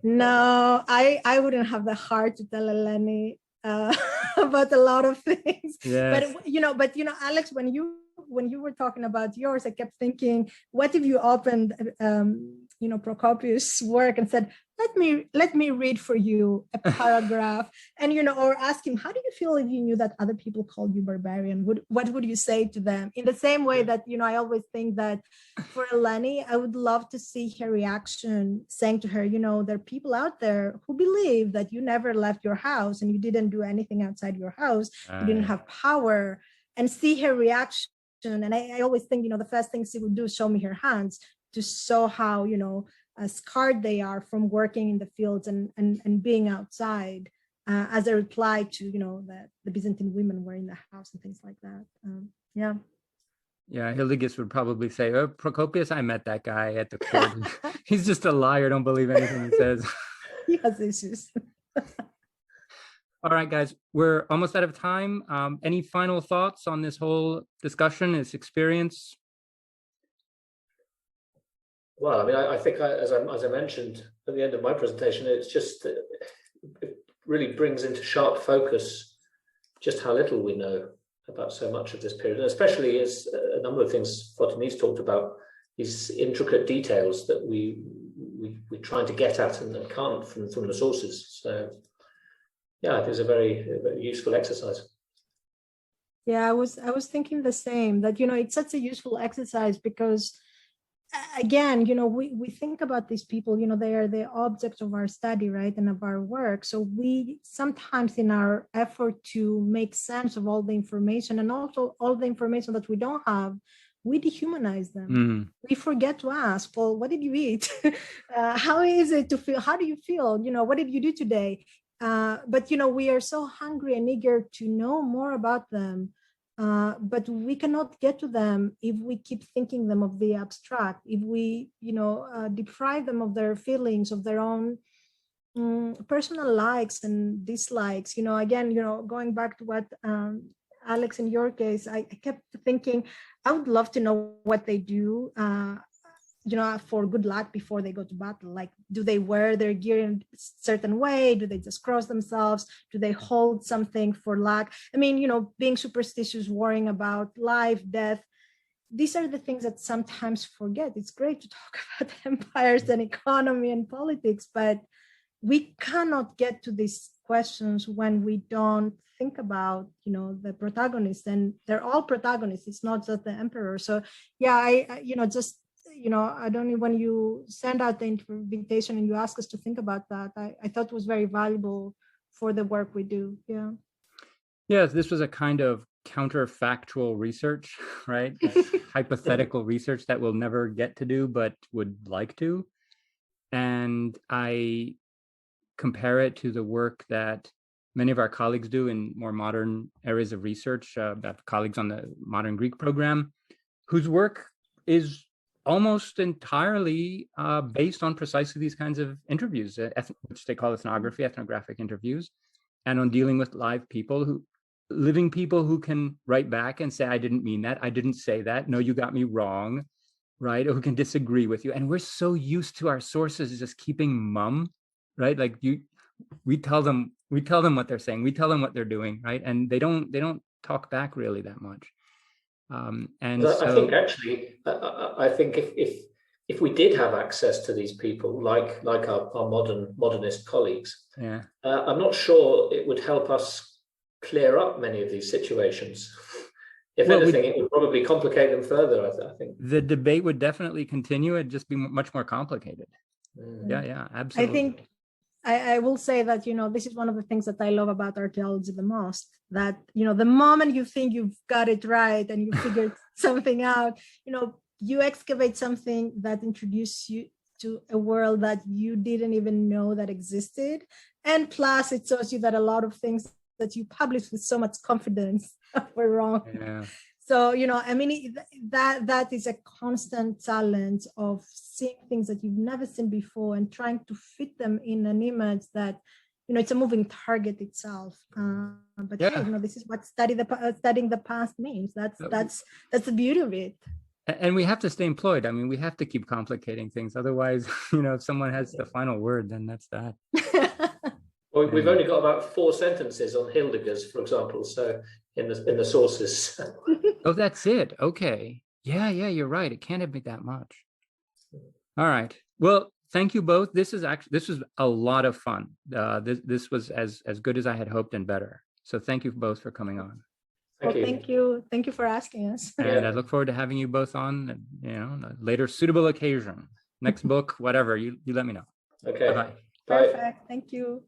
[SPEAKER 2] No, I wouldn't have the heart to tell Eleni about a lot of things.
[SPEAKER 1] Yes.
[SPEAKER 2] But Alex, when you were talking about yours, I kept thinking, what if you opened Procopius' work and said, let me read for you a paragraph, and or ask him, how do you feel if you knew that other people called you barbarian? What would you say to them? In the same way that I always think that for Eleni, I would love to see her reaction, saying to her, there are people out there who believe that you never left your house and you didn't do anything outside your house, you didn't have power, and see her reaction. And I always think, the first thing she would do is show me her hands to show how, scarred they are from working in the fields and being outside, as a reply to, that the Byzantine women were in the house and things like that.
[SPEAKER 1] Yeah, Hildegard would probably say, "Oh, Procopius, I met that guy at the court. He's just a liar. Don't believe anything he says."
[SPEAKER 2] He has issues.
[SPEAKER 1] All right, guys, we're almost out of time. Any final thoughts on this whole discussion, this experience?
[SPEAKER 3] Well, I mean, I think as I mentioned at the end of my presentation, it's just it really brings into sharp focus just how little we know about so much of this period, and especially as a number of things Fotinis talked about, these intricate details that we're trying to get at and can't from the sources. So, yeah, it was a very useful exercise.
[SPEAKER 2] Yeah, I was thinking the same, that it's such a useful exercise because, again, we think about these people, they are the object of our study, right, and of our work. So we sometimes, in our effort to make sense of all the information and also all the information that we don't have, we dehumanize them. We forget to ask, well, what did you eat? How is it to feel? How do you feel? What did you do today? But we are so hungry and eager to know more about them. But we cannot get to them if we keep thinking them of the abstract, if we, deprive them of their feelings, of their own personal likes and dislikes. Again, going back to what Alex, in your case, I kept thinking, I would love to know what they do, for good luck before they go to battle. Like, do they wear their gear in a certain way? Do they just cross themselves? Do they hold something for luck? I mean, being superstitious, worrying about life, death. These are the things that sometimes forget. It's great to talk about empires and economy and politics, but we cannot get to these questions when we don't think about, the protagonists, and they're all protagonists. It's not just the emperor. So yeah, I don't know, when you send out the invitation and you ask us to think about that, I thought it was very valuable for the work we do. Yeah.
[SPEAKER 1] Yes, this was a kind of counterfactual research, right? Hypothetical research that we'll never get to do, but would like to. And I compare it to the work that many of our colleagues do in more modern areas of research, colleagues on the modern Greek program, whose work is almost entirely based on precisely these kinds of interviews, which they call ethnographic interviews, and on dealing with live people, living people who can write back and say, I didn't mean that, I didn't say that, no, you got me wrong, right? Or who can disagree with you. And we're so used to our sources just keeping mum, right? Like we tell them what they're saying, we tell them what they're doing, right? And they don't talk back really that much. And so,
[SPEAKER 3] I think actually, I think if we did have access to these people, like our modernist colleagues,
[SPEAKER 1] yeah,
[SPEAKER 3] I'm not sure it would help us clear up many of these situations. If anything, it would probably complicate them further, I think.
[SPEAKER 1] The debate would definitely continue. It'd just be much more complicated. Yeah, absolutely.
[SPEAKER 2] I think I will say that, this is one of the things that I love about archaeology the most, that, the moment you think you've got it right and you figured something out, you excavate something that introduces you to a world that you didn't even know that existed. And plus it shows you that a lot of things that you published with so much confidence were wrong.
[SPEAKER 1] Yeah.
[SPEAKER 2] So, that is a constant challenge of seeing things that you've never seen before and trying to fit them in an image that, it's a moving target itself. But this is what studying the past means. That's the beauty of it.
[SPEAKER 1] And we have to stay employed. I mean, we have to keep complicating things. Otherwise, if someone has the final word, then that's that.
[SPEAKER 3] Well, we've only got about 4 sentences on Hildegard's, for example, so in the sources.
[SPEAKER 1] Oh, that's it. Okay. Yeah, you're right. It can't have been that much. All right. Well, thank you both. This was a lot of fun. This was as good as I had hoped and better. So thank you both for coming on.
[SPEAKER 2] Thank you. Thank you for asking us.
[SPEAKER 1] And I look forward to having you both on, on a later suitable occasion. Next book, whatever, you let me know.
[SPEAKER 3] Okay.
[SPEAKER 1] Bye-bye.
[SPEAKER 2] Perfect. Thank you.